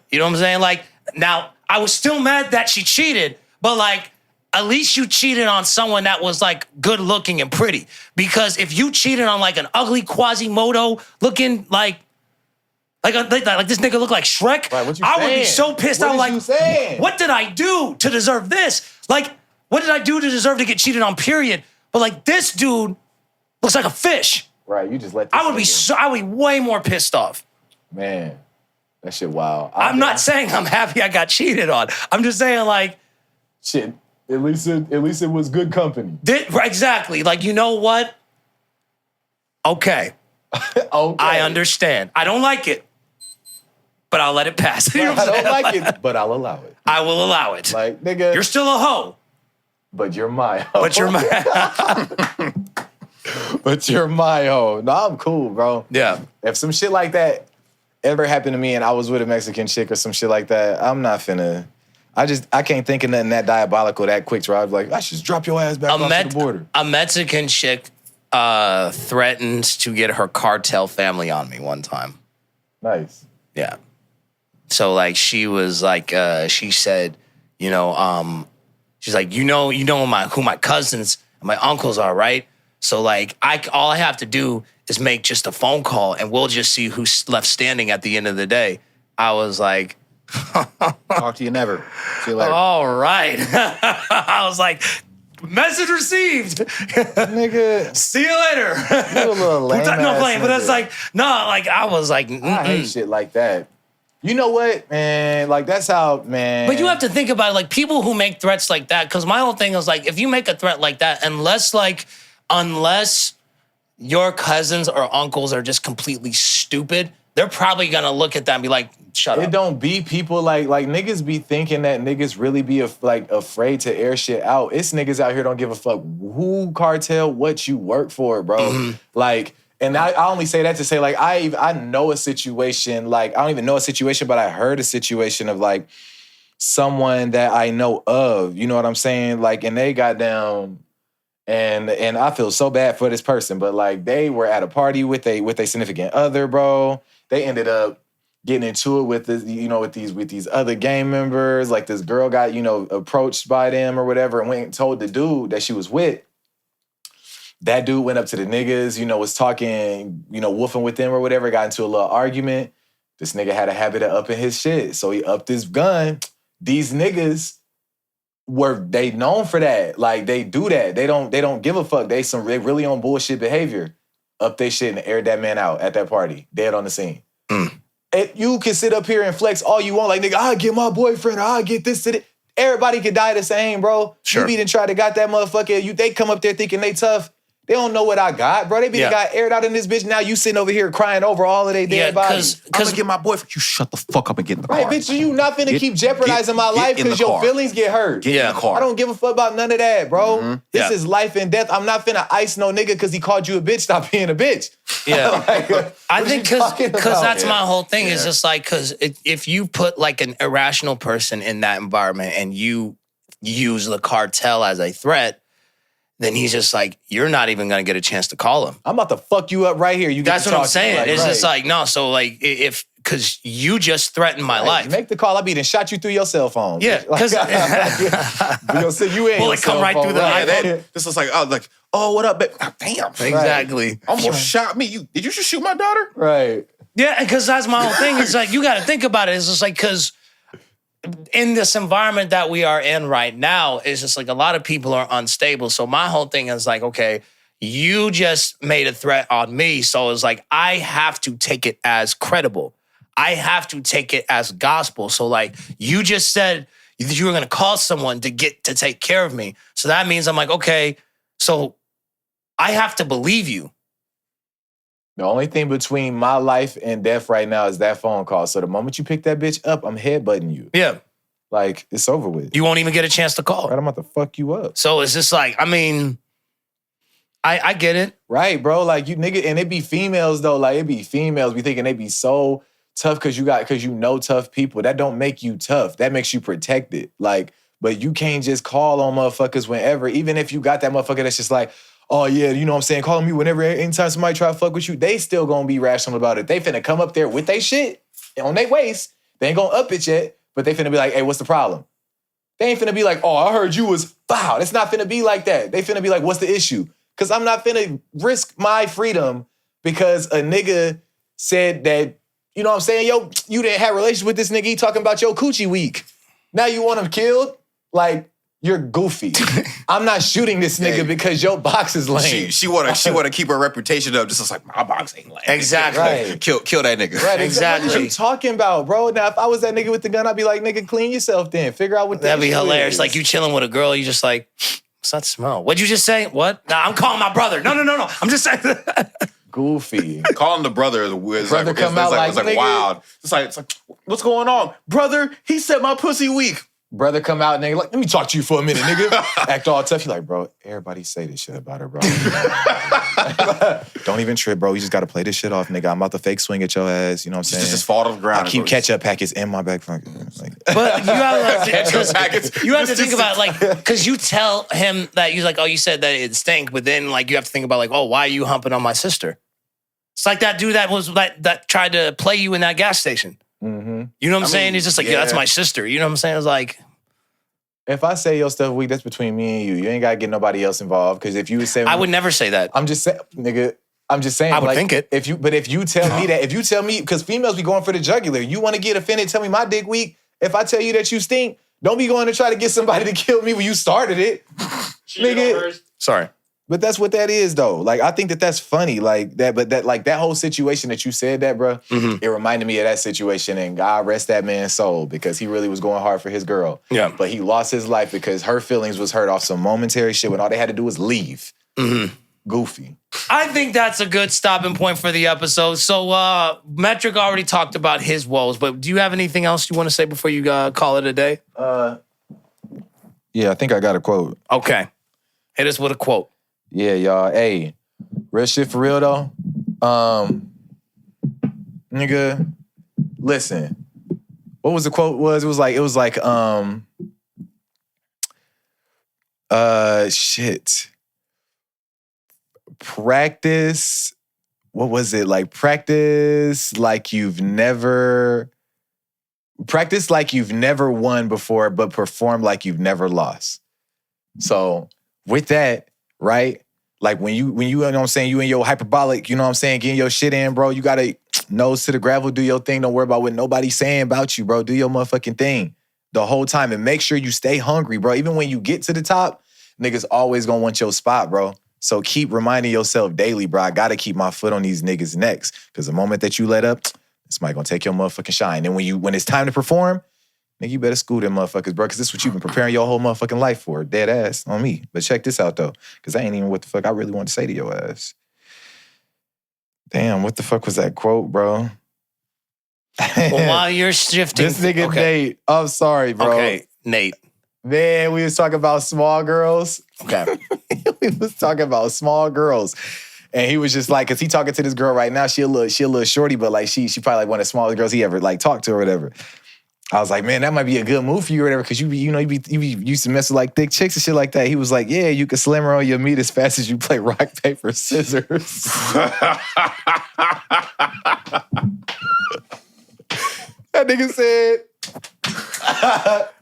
You know what I'm saying? Like, now, I was still mad that she cheated, but like, at least you cheated on someone that was like good looking and pretty. Because if you cheated on like an ugly Quasimodo looking like this nigga look like Shrek, Right, what you I would be saying? so pissed. What I'm is like, you saying? what did I do to deserve this? Like, what did I do to deserve to get cheated on, period? But like, this dude looks like a fish. Right, you just let this I would be way more pissed off. Man, that shit wild. I'm not saying I'm happy I got cheated on. I'm just saying like, Shit, at least it was good company. exactly. Like, you know what? Okay, Okay. I understand. I don't like it, but I'll let it pass. You know what I I'm don't saying? like it, but I'll allow it. I will allow it. Like, nigga, You're still a hoe, but you're my hoe. but you're my... But you're my hoe. No, I'm cool, bro. Yeah. If some shit like that ever happened to me and I was with a Mexican chick or some shit like that, I'm not finna. I can't think of nothing that diabolical that quick to where I was like, I should just drop your ass back off to the border. A Mexican chick threatened to get her cartel family on me one time. Nice. Yeah. So like she was like, she said, she's like, who my cousins my uncles are, right? So like, all I have to do is make just a phone call, and we'll just see who's left standing at the end of the day. I was like, Talk to you never. See you later. all right. I was like, message received. Nigga, See you later. you a little lame No blame, but nigga. it's like, no, like I was like, I hate shit like that. You know what, man? Like, that's how, man. But you have to think about it, like people who make threats like that, because my whole thing is like, if you make a threat like that, unless your cousins or uncles are just completely stupid, they're probably gonna look at that and be like, shut It up. don't be people like niggas be thinking that niggas really be afraid to air shit out. It's niggas out here don't give a fuck who cartel, what you work for, bro. Mm-hmm. Like, and I only say that to say like I know a situation, like I don't even know a situation, but I heard a situation of like someone that I know of, you know what I'm saying? Like, and they got down. And I feel so bad for this person, but like they were at a party with a significant other, bro. They ended up getting into it with this, with these other gang members. Like this girl got, approached by them or whatever, and went and told the dude that she was with. That dude went up to the niggas, was talking, woofing with them or whatever, got into a little argument. This nigga had a habit of upping his shit. So he upped his gun. These niggas they known for that. Like they do that. They don't give a fuck. They really on bullshit behavior. Up they shit and aired that man out at that party. Dead on the scene. You can sit up here and flex all you want. Like, nigga, I'll get my boyfriend, or I'll get this to that. Everybody could die the same, bro. Sure. You be done try to got that motherfucker. They come up there thinking they tough. They don't know what I got, bro. They be got aired out in this bitch. Now you sitting over here crying over all of their dead bodies. I'm gonna get my boyfriend. You shut the fuck up and get in the car. Right, bitch, you not finna keep jeopardizing my life because your feelings get hurt. Get in the car. I don't give a fuck about none of that, bro. This Yeah. is life and death. I'm not finna ice no nigga because he called you a bitch. Stop being a bitch. Yeah. Like, I what think you because talking about? that's my whole thing. Is just like, because if you put like an irrational person in that environment and you use the cartel as a threat, then he's just like, you're not even gonna get a chance to call him. I'm about to fuck you up right here. You get That's to what I'm talk. saying. Like, It's right. just like, no, so like, because you just threatened my Right, life. Make the call. I be done shot you through your cell phone. Yeah, Like, 'cause- we gonna sit you in. Bullet your come cell right phone, through the right? This is like, oh, what up, babe? Oh, damn. Exactly. Almost shot me. Did you just shoot my daughter? Right. Yeah, because that's my whole thing. It's like, you got to think about it. It's just like, because in this environment that we are in right now, it's just like a lot of people are unstable. So my whole thing is like, okay, you just made a threat on me. So it's like, I have to take it as credible. I have to take it as gospel. So like, you just said you were going to call someone to take care of me. So that means I'm like, okay, so I have to believe you. The only thing between my life and death right now is that phone call. So the moment you pick that bitch up, I'm headbutting you. Yeah. Like, it's over with. You won't even get a chance to call. Right, I'm about to fuck you up. So it's just like, I mean, I get it. Right, bro. Like, you nigga, and it be females though. Like, it be females be thinking they be so tough because you know tough people. That don't make you tough. That makes you protected. Like, but you can't just call on motherfuckers whenever, even if you got that motherfucker that's just like, oh yeah, you know what I'm saying, calling me whenever, anytime somebody try to fuck with you, they still gonna be rational about it. They finna come up there with they shit on their waist. They ain't gonna up it yet, but they finna be like, hey, what's the problem? They ain't finna be like, oh, I heard you was foul. It's not finna be like that. They finna be like, what's the issue? Because I'm not finna risk my freedom because a nigga said that, you know what I'm saying, yo, you didn't have relations with this nigga, he talking about your coochie week. Now you want him killed? Like, you're goofy. I'm not shooting this nigga because your box is lame. She wanna keep her reputation up. Just as like, my box ain't lame. Exactly. Right. Kill that nigga. Right, Exactly. What you talking about, bro? Now, if I was that nigga with the gun, I'd be like, nigga, clean yourself then. Figure out what That'd be issue hilarious. is. Like you chilling with a girl, you just like, what's that smell? What'd you just say? What? Nah, I'm calling my brother. No. I'm just saying. Goofy. Calling the brother is Brother like, come out like, it's like nigga. wild. It's like, what's going on? Brother, he said my pussy weak. Brother come out, nigga, like, let me talk to you for a minute, nigga. Act all tough. You like, bro, everybody say this shit about her, bro. Don't even trip, bro. You just gotta play this shit off, nigga. I'm about to fake swing at your ass. You know what I'm saying? Just fall to the ground. I keep ketchup packets in my back. Like, But you have Ketchup packets. you have to think about like, because you tell him that you're like, oh, you said that it stank, but then like you have to think about like, oh, why are you humping on my sister? It's like that dude that tried to play you in that gas station. mm-hmm. You know what I'm saying? mean, He's just like, yeah, that's yeah. my sister. You know what I'm saying? It's like, If I say your stuff weak, that's between me and you. You ain't gotta get nobody else involved. Because if you would say, I would never say that. I'm just saying, nigga. I'm just saying. I would think it. If you tell me that, if you tell me, because females be going for the jugular. You want to get offended? Tell me my dick weak. If I tell you that you stink, don't be going to try to get somebody to kill me when you started it, nigga. Sorry. But that's what that is, though. Like, I think that that's funny, like that. But that, like that whole situation that you said that, bro, it reminded me of that situation. And God rest that man's soul, because he really was going hard for his girl. Yeah. But he lost his life because her feelings was hurt off some momentary shit when all they had to do was leave. Goofy. I think that's a good stopping point for the episode. So, Metrick already talked about his woes, but do you have anything else you want to say before you call it a day? Yeah, I think I got a quote. Okay. Hit us with a quote. Yeah, y'all. Hey, real shit for real though. Nigga, listen. What was the quote? It was like, shit. Practice. What was it? Like practice like you've never won before, but perform like you've never lost. So with that, right? Like when you know what I'm saying, you in your hyperbolic, you know what I'm saying, getting your shit in, bro. You gotta nose to the gravel, do your thing. Don't worry about what nobody's saying about you, bro. Do your motherfucking thing the whole time and make sure you stay hungry, bro. Even when you get to the top, niggas always gonna want your spot, bro. So keep reminding yourself daily, bro, I gotta keep my foot on these niggas' necks. Because the moment that you let up, somebody gonna take your motherfucking shine. And when it's time to perform, nigga, you better school them motherfuckers, bro, because this is what you've been preparing your whole motherfucking life for. Dead ass on me. But check this out, though, because that ain't even what the fuck I really want to say to your ass. Damn, what the fuck was that quote, bro? Well, while you're shifting... This nigga Nate, I'm sorry, bro. Okay, Nate. Man, we was talking about small girls. Okay. We was talking about small girls. And he was just like, cause he talking to this girl right now. She a little shorty, but like she probably like one of the smallest girls he ever like talked to or whatever. I was like, man, that might be a good move for you or whatever, cause you used to mess with like thick chicks and shit like that. He was like, yeah, you can slam her on your meat as fast as you play rock, paper, scissors. That nigga said,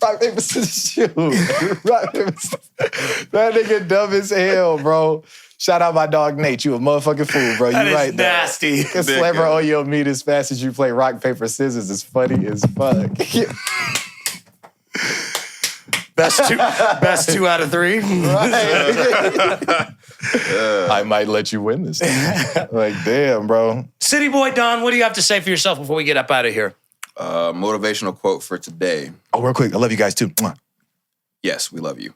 rock, paper, scissors, shoot. Rock, paper, scissors. That nigga dumb as hell, bro. Shout out my dog Nate. You a motherfucking fool, bro. You right, nasty. You can slam her on your meat as fast as you play rock, paper, scissors. It's funny as fuck. Best two out of three. Right. I might let you win this thing. Like, damn, bro. Cityy'Boi Don, what do you have to say for yourself before we get up out of here? Motivational quote for today. Oh, real quick. I love you guys too. Mwah. Yes, we love you.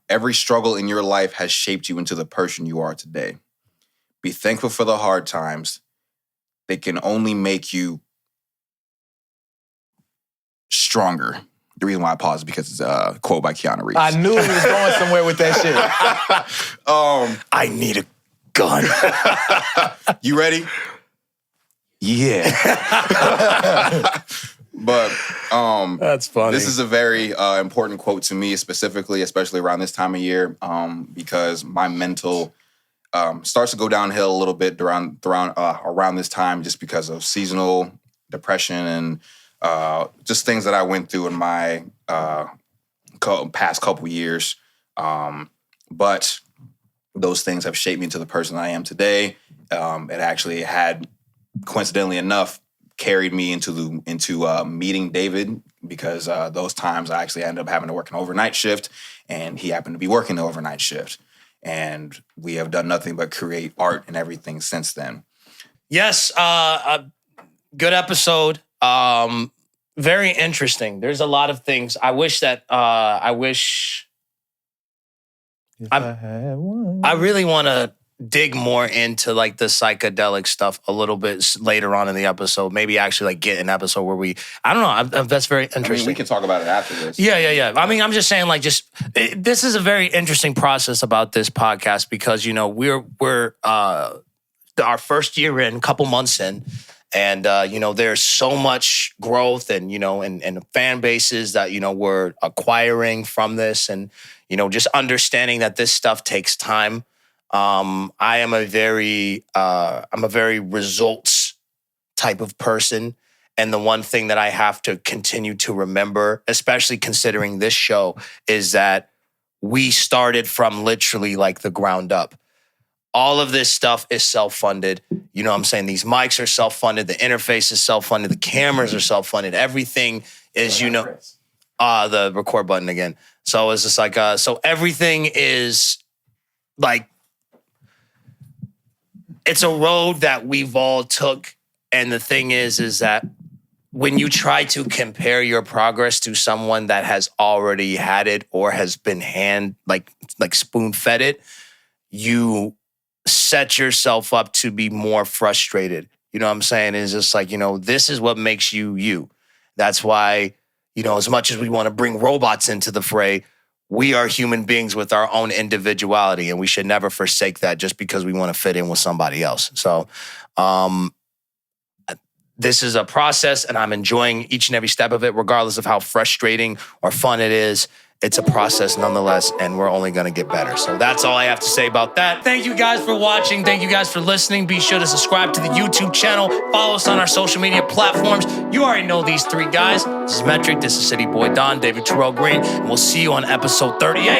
Every struggle in your life has shaped you into the person you are today. Be thankful for the hard times. They can only make you stronger. The reason why I paused is because it's a quote by Keanu Reeves. I knew he was going somewhere with that shit. I need a gun. You ready? Yeah. But that's funny. This is a very important quote to me, specifically, especially around this time of year, because my mental starts to go downhill a little bit around this time, just because of seasonal depression and just things that I went through in my past couple years. But those things have shaped me into the person I am today. It actually had, coincidentally enough, carried me into meeting David, because those times I actually ended up having to work an overnight shift, and he happened to be working the overnight shift. And we have done nothing but create art and everything since then. Yes, a good episode. Very interesting. There's a lot of things. I really want to dig more into like the psychedelic stuff a little bit later on in the episode. Maybe actually like get an episode where I don't know. That's very interesting. I mean, we can talk about it after this. Yeah. I mean, I'm just saying like this is a very interesting process about this podcast, because, you know, we're our first year in, couple months in. And, you know, there's so much growth and, you know, and fan bases that, you know, we're acquiring from this, and, you know, just understanding that this stuff takes time. I'm a very results type of person. And the one thing that I have to continue to remember, especially considering this show, is that we started from literally like the ground up. All of this stuff is self-funded. You know what I'm saying? These mics are self-funded. The interface is self-funded. The cameras are self-funded. Everything is, you know, the record button again. So it's just like, so everything is like, it's a road that we've all took. And the thing is that when you try to compare your progress to someone that has already had it or has been like spoon-fed it, you set yourself up to be more frustrated. You know what I'm saying? It's just like, you know, this is what makes you you. That's why, you know, as much as we want to bring robots into the fray, we are human beings with our own individuality, and we should never forsake that just because we want to fit in with somebody else. So, this is a process, and I'm enjoying each and every step of it, regardless of how frustrating or fun it is. It's a process nonetheless, and we're only going to get better. So that's all I have to say about that. Thank you guys for watching. Thank you guys for listening. Be sure to subscribe to the YouTube channel. Follow us on our social media platforms. You already know these three guys. This is Metrick. This is Cityy'Boi Don, David Terrell Green, and we'll see you on episode 38.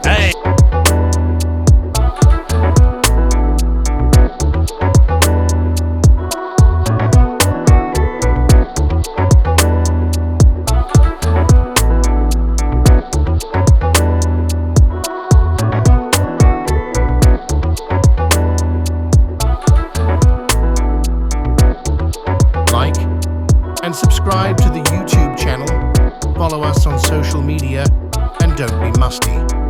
Hey. Subscribe to the YouTube channel, follow us on social media, and don't be musty.